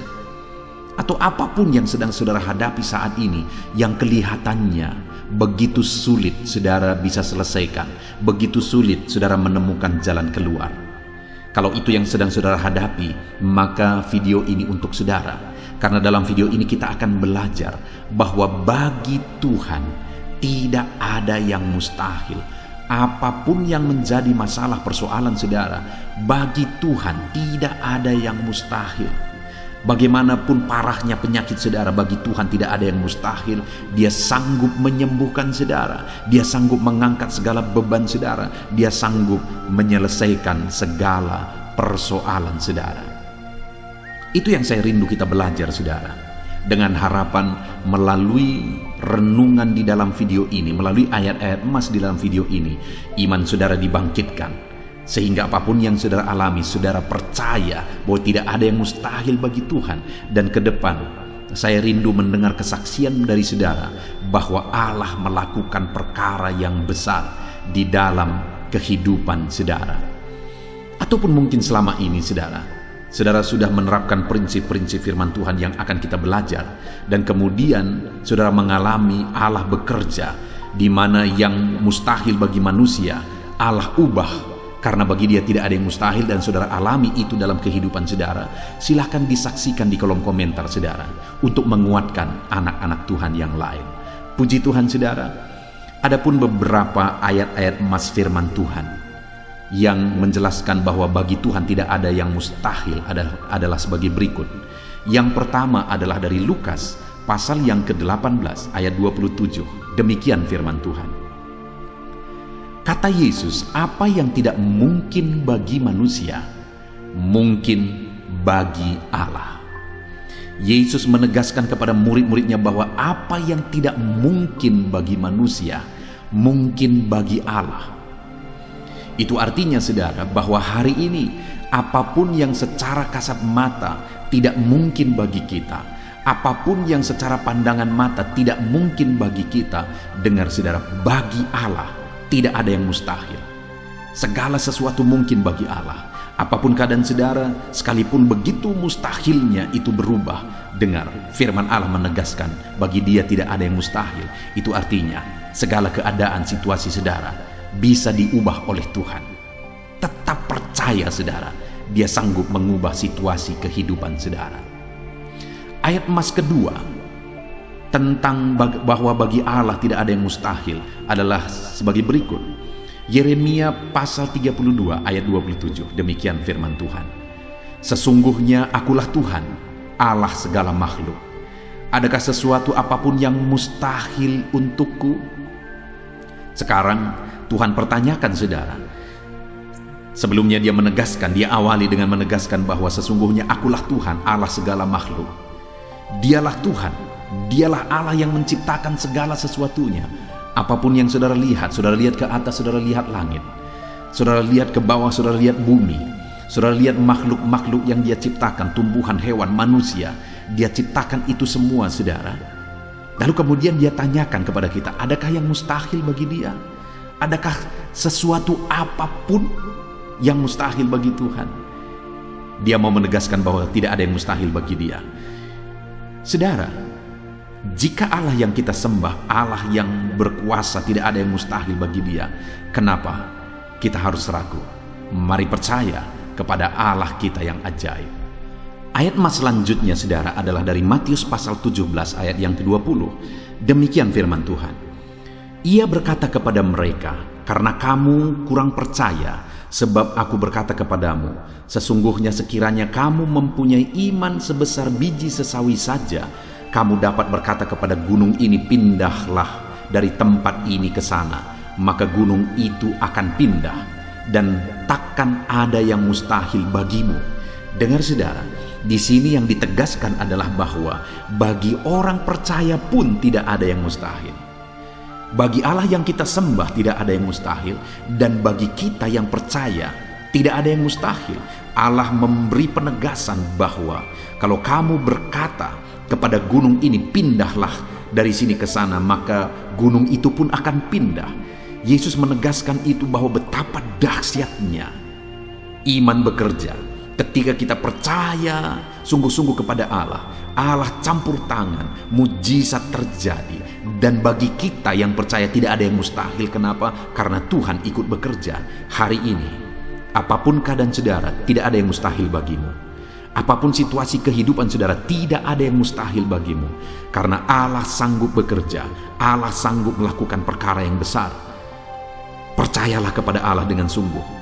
Atau apapun yang sedang saudara hadapi saat ini yang kelihatannya begitu sulit saudara bisa selesaikan, begitu sulit saudara menemukan jalan keluar. Kalau itu yang sedang saudara hadapi, maka video ini untuk saudara. Karena dalam video ini kita akan belajar bahwa bagi Tuhan tidak ada yang mustahil. Apapun yang menjadi masalah persoalan saudara, bagi Tuhan tidak ada yang mustahil. Bagaimanapun parahnya penyakit saudara, bagi Tuhan tidak ada yang mustahil. Dia sanggup menyembuhkan saudara. Dia sanggup mengangkat segala beban saudara. Dia sanggup menyelesaikan segala persoalan saudara. Itu yang saya rindu kita belajar saudara. Dengan harapan melalui renungan di dalam video ini, melalui ayat-ayat emas di dalam video ini, iman saudara dibangkitkan. Sehingga apapun yang saudara alami, saudara percaya bahwa tidak ada yang mustahil bagi Tuhan. Dan ke depan, saya rindu mendengar kesaksian dari saudara bahwa Allah melakukan perkara yang besar di dalam kehidupan saudara. Ataupun mungkin selama ini saudara sudah menerapkan prinsip-prinsip firman Tuhan yang akan kita belajar. Dan kemudian saudara mengalami Allah bekerja, di mana yang mustahil bagi manusia, Allah ubah. Karena bagi Dia tidak ada yang mustahil, dan saudara alami itu dalam kehidupan saudara. Silahkan disaksikan di kolom komentar saudara, untuk menguatkan anak-anak Tuhan yang lain. Puji Tuhan saudara. Adapun beberapa ayat-ayat emas firman Tuhan yang menjelaskan bahwa bagi Tuhan tidak ada yang mustahil adalah sebagai berikut. Yang pertama adalah dari Lukas pasal yang ke-18 ayat 27. Demikian firman Tuhan. Kata Yesus, apa yang tidak mungkin bagi manusia, mungkin bagi Allah. Yesus menegaskan kepada murid-muridnya bahwa apa yang tidak mungkin bagi manusia, mungkin bagi Allah. Itu artinya saudara, bahwa hari ini apapun yang secara kasat mata tidak mungkin bagi kita, apapun yang secara pandangan mata tidak mungkin bagi kita, dengar saudara, bagi Allah tidak ada yang mustahil. Segala sesuatu mungkin bagi Allah. Apapun keadaan saudara, sekalipun begitu mustahilnya itu berubah. Dengar, firman Allah menegaskan, bagi Dia tidak ada yang mustahil. Itu artinya, segala keadaan situasi saudara bisa diubah oleh Tuhan. Tetap percaya saudara, Dia sanggup mengubah situasi kehidupan saudara. Ayat emas kedua, tentang bahwa bagi Allah tidak ada yang mustahil adalah sebagai berikut. Yeremia pasal 32 ayat 27. Demikian firman Tuhan. Sesungguhnya akulah Tuhan, Allah segala makhluk. Adakah sesuatu apapun yang mustahil untukku? Sekarang Tuhan pertanyakan saudara. Sebelumnya dia menegaskan, dia awali dengan menegaskan bahwa sesungguhnya akulah Tuhan, Allah segala makhluk. Dialah Tuhan, Dialah Allah yang menciptakan segala sesuatunya. Apapun yang saudara lihat ke atas, saudara lihat langit, saudara lihat ke bawah, saudara lihat bumi, saudara lihat makhluk-makhluk yang Dia ciptakan, tumbuhan, hewan, manusia, Dia ciptakan itu semua saudara. Lalu kemudian Dia tanyakan kepada kita, adakah yang mustahil bagi Dia? Adakah sesuatu apapun yang mustahil bagi Tuhan? Dia mau menegaskan bahwa tidak ada yang mustahil bagi Dia. Saudara, jika Allah yang kita sembah, Allah yang berkuasa, tidak ada yang mustahil bagi Dia, kenapa kita harus ragu? Mari percaya kepada Allah kita yang ajaib. Ayat emas selanjutnya saudara adalah dari Matius pasal 17 ayat yang ke-20. Demikian firman Tuhan. Ia berkata kepada mereka, karena kamu kurang percaya, sebab aku berkata kepadamu, sesungguhnya sekiranya kamu mempunyai iman sebesar biji sesawi saja, kamu dapat berkata kepada gunung ini, pindahlah dari tempat ini ke sana, maka gunung itu akan pindah, dan takkan ada yang mustahil bagimu. Dengar saudara, di sini yang ditegaskan adalah bahwa bagi orang percaya pun tidak ada yang mustahil. Bagi Allah yang kita sembah tidak ada yang mustahil, dan bagi kita yang percaya tidak ada yang mustahil. Allah memberi penegasan bahwa kalau kamu berkata kepada gunung ini, pindahlah dari sini ke sana, maka gunung itu pun akan pindah. Yesus menegaskan itu bahwa betapa dahsyatnya iman bekerja. Ketika kita percaya sungguh-sungguh kepada Allah, Allah campur tangan, mujizat terjadi. Dan bagi kita yang percaya tidak ada yang mustahil. Kenapa? Karena Tuhan ikut bekerja. Hari ini, apapun keadaan saudara, tidak ada yang mustahil bagimu. Apapun situasi kehidupan saudara, tidak ada yang mustahil bagimu. Karena Allah sanggup bekerja, Allah sanggup melakukan perkara yang besar. Percayalah kepada Allah dengan sungguh.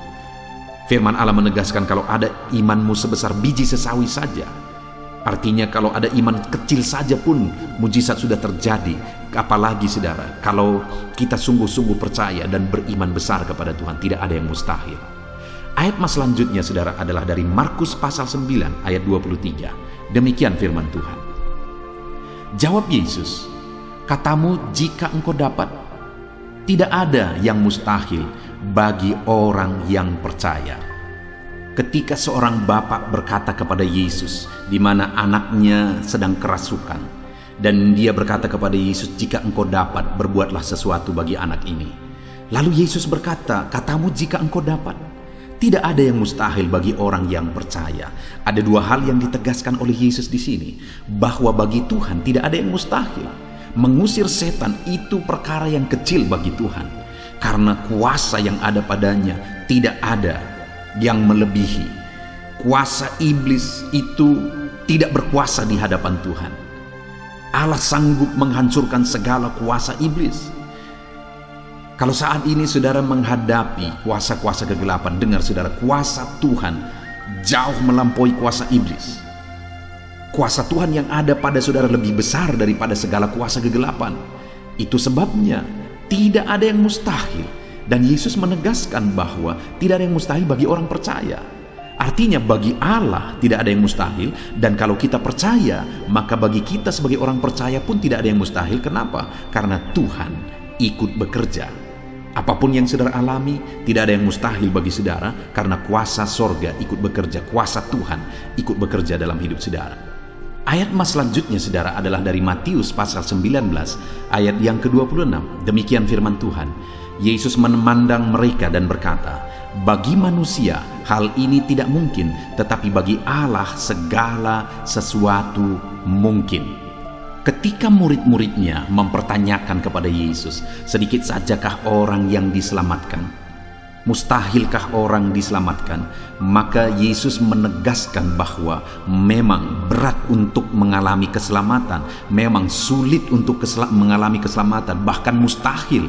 Firman Allah menegaskan kalau ada imanmu sebesar biji sesawi saja, Artinya kalau ada iman kecil saja pun mujizat sudah terjadi. Apalagi saudara, kalau kita sungguh-sungguh percaya dan beriman besar kepada Tuhan, tidak ada yang mustahil. Ayat selanjutnya saudara adalah dari Markus pasal 9 ayat 23. Demikian firman Tuhan. Jawab Yesus, katamu jika engkau dapat. Tidak ada yang mustahil bagi orang yang percaya. Ketika seorang bapak berkata kepada Yesus, di mana anaknya sedang kerasukan, dan dia berkata kepada Yesus, jika engkau dapat, berbuatlah sesuatu bagi anak ini. Lalu Yesus berkata, katamu jika engkau dapat. Tidak ada yang mustahil bagi orang yang percaya. Ada dua hal yang ditegaskan oleh Yesus di sini, bahwa bagi Tuhan tidak ada yang mustahil. Mengusir setan itu perkara yang kecil bagi Tuhan, karena kuasa yang ada padanya tidak ada yang melebihi. Kuasa iblis itu tidak berkuasa di hadapan Tuhan. Allah sanggup menghancurkan segala kuasa iblis. Kalau saat ini saudara menghadapi kuasa-kuasa kegelapan, dengar saudara, kuasa Tuhan jauh melampaui kuasa iblis. Kuasa Tuhan yang ada pada saudara lebih besar daripada segala kuasa kegelapan. Itu sebabnya tidak ada yang mustahil. Dan Yesus menegaskan bahwa tidak ada yang mustahil bagi orang percaya. Artinya bagi Allah tidak ada yang mustahil. Dan kalau kita percaya, maka bagi kita sebagai orang percaya pun tidak ada yang mustahil. Kenapa? Karena Tuhan ikut bekerja. Apapun yang saudara alami, tidak ada yang mustahil bagi saudara, karena kuasa sorga ikut bekerja. Kuasa Tuhan ikut bekerja dalam hidup saudara. Ayat selanjutnya saudara adalah dari Matius pasal 19 ayat yang ke-26. Demikian firman Tuhan. Yesus memandang mereka dan berkata, bagi manusia hal ini tidak mungkin, tetapi bagi Allah segala sesuatu mungkin. Ketika murid-muridnya mempertanyakan kepada Yesus, sedikit sajakah orang yang diselamatkan? Mustahilkah orang diselamatkan? Maka Yesus menegaskan bahwa memang berat untuk mengalami keselamatan, memang sulit untuk mengalami keselamatan, bahkan mustahil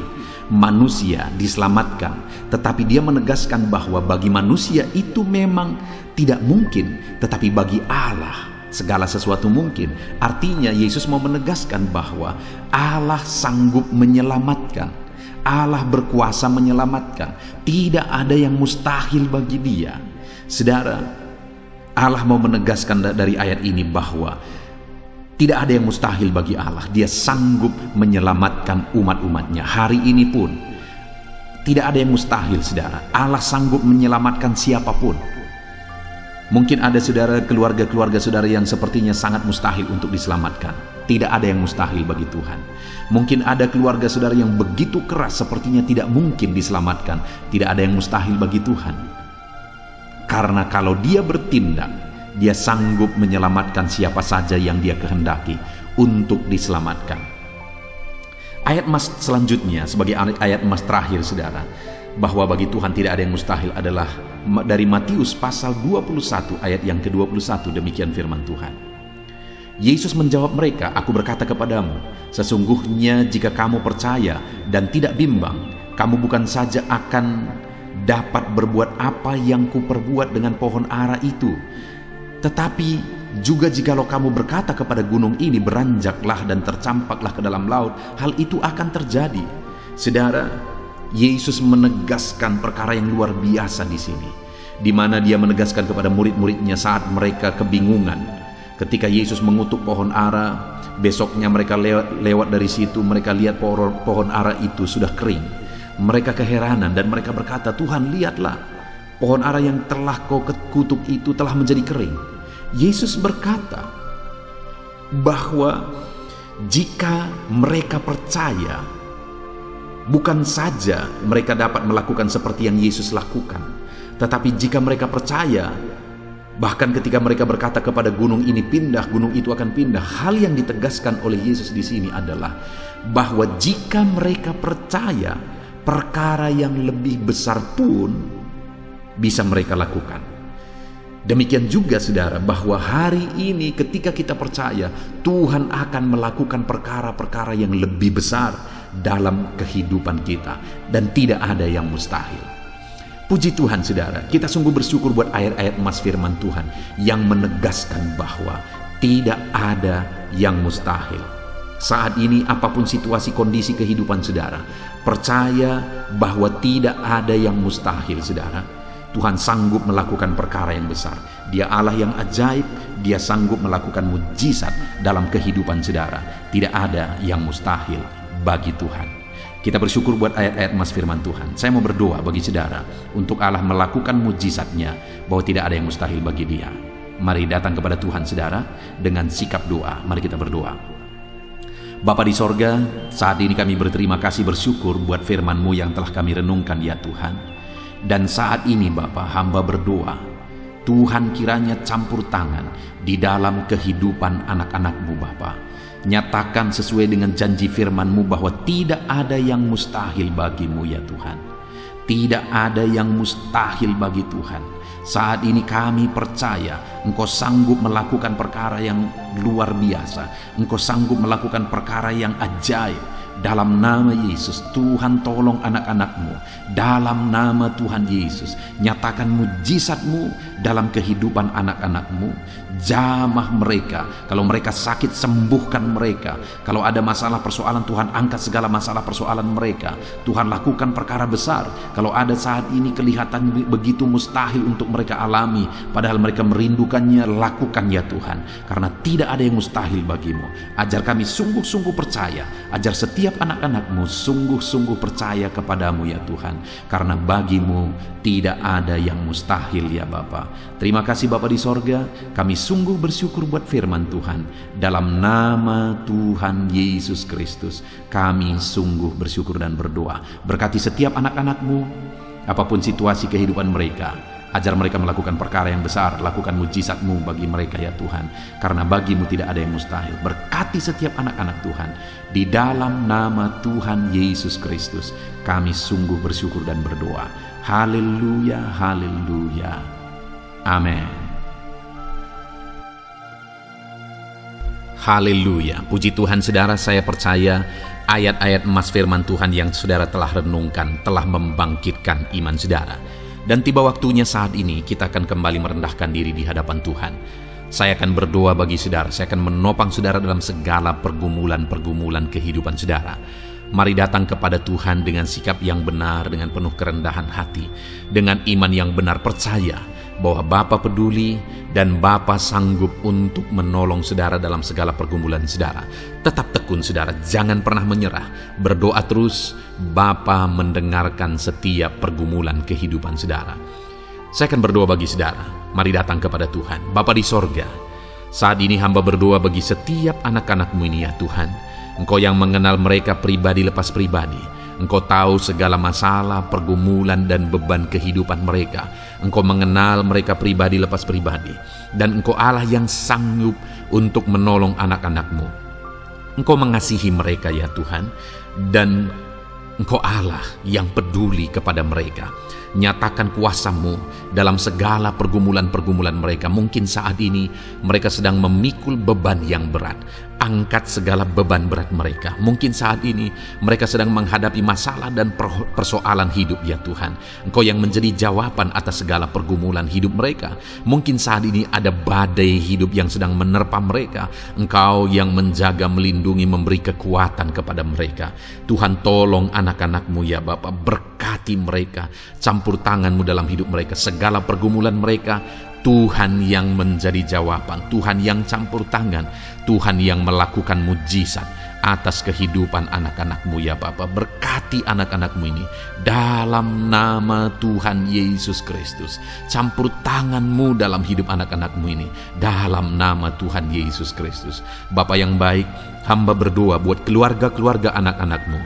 manusia diselamatkan. Tetapi dia menegaskan bahwa bagi manusia itu memang tidak mungkin, tetapi bagi Allah segala sesuatu mungkin. Artinya Yesus mau menegaskan bahwa Allah sanggup menyelamatkan, Allah berkuasa menyelamatkan. Tidak ada yang mustahil bagi dia. Saudara, Allah mau menegaskan dari ayat ini bahwa tidak ada yang mustahil bagi Allah. Dia sanggup menyelamatkan umat-umatnya. Hari ini pun tidak ada yang mustahil, saudara. Allah sanggup menyelamatkan siapapun. Mungkin ada saudara, keluarga-keluarga saudara yang sepertinya sangat mustahil untuk diselamatkan. Tidak ada yang mustahil bagi Tuhan. Mungkin ada keluarga saudara yang begitu keras, sepertinya tidak mungkin diselamatkan. Tidak ada yang mustahil bagi Tuhan. Karena kalau dia bertindak, dia sanggup menyelamatkan siapa saja yang dia kehendaki untuk diselamatkan. Ayat selanjutnya sebagai ayat terakhir saudara, bahwa bagi Tuhan tidak ada yang mustahil adalah dari Matius pasal 21 ayat yang ke-21. Demikian firman Tuhan. Yesus menjawab mereka, aku berkata kepadamu, sesungguhnya jika kamu percaya dan tidak bimbang, kamu bukan saja akan dapat berbuat apa yang kuperbuat dengan pohon ara itu, tetapi juga jikalau kamu berkata kepada gunung ini, beranjaklah dan tercampaklah ke dalam laut, hal itu akan terjadi. Saudara, Yesus menegaskan perkara yang luar biasa di sini, di mana dia menegaskan kepada murid-muridnya saat mereka kebingungan. Ketika Yesus mengutuk pohon ara, besoknya mereka lewat dari situ, mereka lihat pohon ara itu sudah kering. Mereka keheranan dan mereka berkata, Tuhan, lihatlah, pohon ara yang telah kau kutuk itu telah menjadi kering. Yesus berkata bahwa jika mereka percaya, bukan saja mereka dapat melakukan seperti yang Yesus lakukan, tetapi jika mereka percaya, bahkan ketika mereka berkata kepada gunung ini pindah, gunung itu akan pindah. Hal yang ditegaskan oleh Yesus di sini adalah bahwa jika mereka percaya, perkara yang lebih besar pun bisa mereka lakukan. Demikian juga saudara, bahwa hari ini ketika kita percaya, Tuhan akan melakukan perkara-perkara yang lebih besar dalam kehidupan kita, dan tidak ada yang mustahil. Puji Tuhan saudara, kita sungguh bersyukur buat ayat-ayat emas firman Tuhan yang menegaskan bahwa Tidak ada yang mustahil. Saat ini apapun situasi kondisi kehidupan saudara, percaya bahwa tidak ada yang mustahil saudara. Tuhan sanggup melakukan perkara yang besar. Dia Allah yang ajaib. Dia sanggup melakukan mujizat dalam kehidupan saudara. Tidak ada yang mustahil bagi Tuhan. Kita bersyukur buat ayat-ayat emas firman Tuhan. Saya mau berdoa bagi saudara untuk Allah melakukan mujizatnya, bahwa tidak ada yang mustahil bagi Dia. Mari datang kepada Tuhan saudara dengan sikap doa. Mari kita berdoa. Bapa di sorga, saat ini kami berterima kasih bersyukur buat firman-Mu yang telah kami renungkan ya Tuhan. Dan saat ini Bapa, hamba berdoa, Tuhan kiranya campur tangan di dalam kehidupan anak-anak-Mu Bapa. Nyatakan sesuai dengan janji firman-Mu bahwa tidak ada yang mustahil bagi-Mu ya Tuhan. Tidak ada yang mustahil bagi Tuhan. Saat ini kami percaya Engkau sanggup melakukan perkara yang luar biasa. Engkau sanggup melakukan perkara yang ajaib. Dalam nama Yesus, Tuhan tolong anak-anak-Mu. Dalam nama Tuhan Yesus, nyatakan mujizat-Mu dalam kehidupan anak-anak-Mu. Jamah mereka. Kalau mereka sakit, sembuhkan mereka. Kalau ada masalah persoalan, Tuhan angkat segala masalah persoalan mereka. Tuhan lakukan perkara besar. Kalau ada saat ini kelihatan begitu mustahil untuk mereka alami, padahal mereka merindukannya, lakukan ya Tuhan. Karena tidak ada yang mustahil bagi-Mu. Ajar kami sungguh-sungguh percaya. Ajar setiap anak-anak-Mu sungguh-sungguh percaya kepadamu ya Tuhan. Karena bagi-Mu tidak ada yang mustahil ya Bapa. Terima kasih Bapa di sorga. Kami sungguh bersyukur buat firman Tuhan. Dalam nama Tuhan Yesus Kristus, kami sungguh bersyukur dan berdoa. Berkati setiap anak-anak-Mu, apapun situasi kehidupan mereka. Ajar mereka melakukan perkara yang besar. Lakukan mujizat-Mu bagi mereka ya Tuhan. Karena bagi-Mu tidak ada yang mustahil. Berkati setiap anak-anak Tuhan. Di dalam nama Tuhan Yesus Kristus, kami sungguh bersyukur dan berdoa. Haleluya, haleluya. Amin. Haleluya. Puji Tuhan saudara, saya percaya ayat-ayat emas firman Tuhan yang saudara telah renungkan telah membangkitkan iman saudara. Dan tiba waktunya saat ini kita akan kembali merendahkan diri di hadapan Tuhan. Saya akan berdoa bagi saudara. Saya akan menopang saudara dalam segala pergumulan-pergumulan kehidupan saudara. Mari datang kepada Tuhan dengan sikap yang benar, dengan penuh kerendahan hati, dengan iman yang benar, percaya bahwa Bapa peduli dan Bapa sanggup untuk menolong saudara dalam segala pergumulan saudara. Tetap tekun saudara, jangan pernah menyerah. Berdoa terus, Bapa mendengarkan setiap pergumulan kehidupan saudara. Saya akan berdoa bagi saudara. Mari datang kepada Tuhan. Bapa di sorga, saat ini hamba berdoa bagi setiap anak-anak-Mu ini ya Tuhan. Engkau yang mengenal mereka pribadi lepas pribadi. Engkau tahu segala masalah, pergumulan, dan beban kehidupan mereka. Engkau mengenal mereka pribadi lepas pribadi. Dan Engkau Allah yang sanggup untuk menolong anak-anak-Mu. Engkau mengasihi mereka ya Tuhan. Dan Engkau Allah yang peduli kepada mereka. Nyatakan kuasa-Mu dalam segala pergumulan-pergumulan mereka. Mungkin saat ini mereka sedang memikul beban yang berat. Angkat segala beban berat mereka. Mungkin saat ini mereka sedang menghadapi masalah dan persoalan hidup ya Tuhan. Engkau yang menjadi jawaban atas segala pergumulan hidup mereka. Mungkin saat ini ada badai hidup yang sedang menerpa mereka. Engkau yang menjaga, melindungi, memberi kekuatan kepada mereka. Tuhan tolong anak-anak-Mu ya Bapa. Berkati mereka. Campur tangan-Mu dalam hidup mereka. Segala pergumulan mereka, Tuhan yang menjadi jawaban, Tuhan yang campur tangan, Tuhan yang melakukan mujizat atas kehidupan anak-anak-Mu ya Bapa. Berkati anak-anak-Mu ini dalam nama Tuhan Yesus Kristus. Campur tangan-Mu dalam hidup anak-anak-Mu ini dalam nama Tuhan Yesus Kristus. Bapa yang baik, hamba berdoa buat keluarga-keluarga anak-anak-Mu.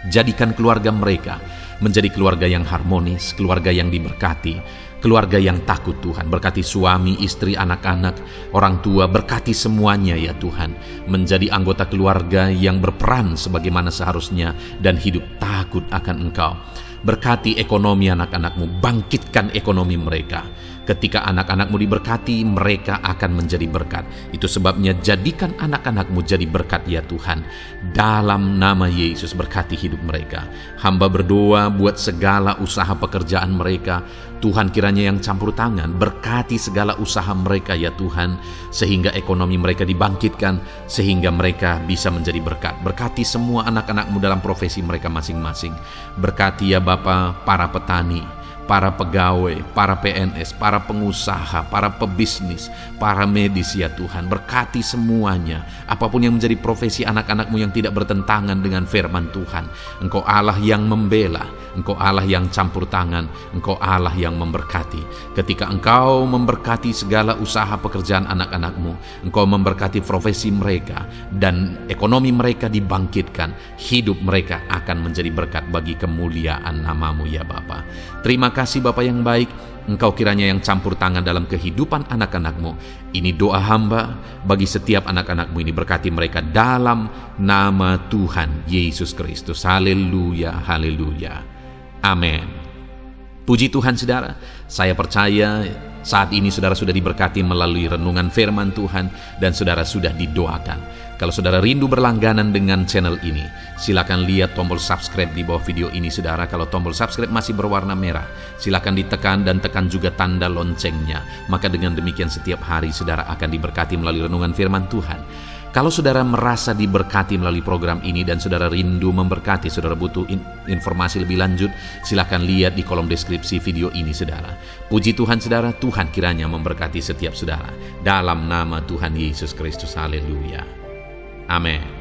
Jadikan keluarga mereka menjadi keluarga yang harmonis, keluarga yang diberkati, keluarga yang takut Tuhan. Berkati suami, istri, anak-anak, orang tua, berkati semuanya ya Tuhan. Menjadi anggota keluarga yang berperan sebagaimana seharusnya dan hidup takut akan Engkau. Berkati ekonomi anak-anak-Mu, bangkitkan ekonomi mereka. Ketika anak-anakmu diberkati, mereka akan menjadi berkat. Itu sebabnya jadikan anak-anakmu jadi berkat ya Tuhan. Dalam nama Yesus berkati hidup mereka. Hamba berdoa buat segala usaha pekerjaan mereka. Tuhan kiranya yang campur tangan, berkati segala usaha mereka ya Tuhan, sehingga ekonomi mereka dibangkitkan, sehingga mereka bisa menjadi berkat. Berkati semua anak-anakmu dalam profesi mereka masing-masing. Berkati ya Bapa para petani, para pegawai, para PNS, para pengusaha, para pebisnis, para medis ya Tuhan. Berkati semuanya, apapun yang menjadi profesi anak-anakmu yang tidak bertentangan dengan firman Tuhan. Engkau Allah yang membela, Engkau Allah yang campur tangan, Engkau Allah yang memberkati. Ketika Engkau memberkati segala usaha pekerjaan anak-anakmu, Engkau memberkati profesi mereka, dan ekonomi mereka dibangkitkan, hidup mereka akan menjadi berkat bagi kemuliaan nama-Mu ya Bapa. Terima kasih Bapa yang baik, Engkau kiranya yang campur tangan dalam kehidupan anak-anakmu. Ini doa hamba bagi setiap anak-anakmu ini, berkati mereka dalam nama Tuhan Yesus Kristus. Haleluya, haleluya. Amin. Puji Tuhan saudara, saya percaya saat ini saudara sudah diberkati melalui renungan firman Tuhan dan saudara sudah didoakan. Kalau saudara rindu berlangganan dengan channel ini, silakan lihat tombol subscribe di bawah video ini saudara. Kalau tombol subscribe masih berwarna merah, silakan ditekan dan tekan juga tanda loncengnya. Maka dengan demikian setiap hari saudara akan diberkati melalui renungan firman Tuhan. Kalau saudara merasa diberkati melalui program ini dan saudara rindu memberkati, saudara butuh informasi lebih lanjut, silakan lihat di kolom deskripsi video ini saudara. Puji Tuhan saudara, Tuhan kiranya memberkati setiap saudara. Dalam nama Tuhan Yesus Kristus, haleluya. Amin.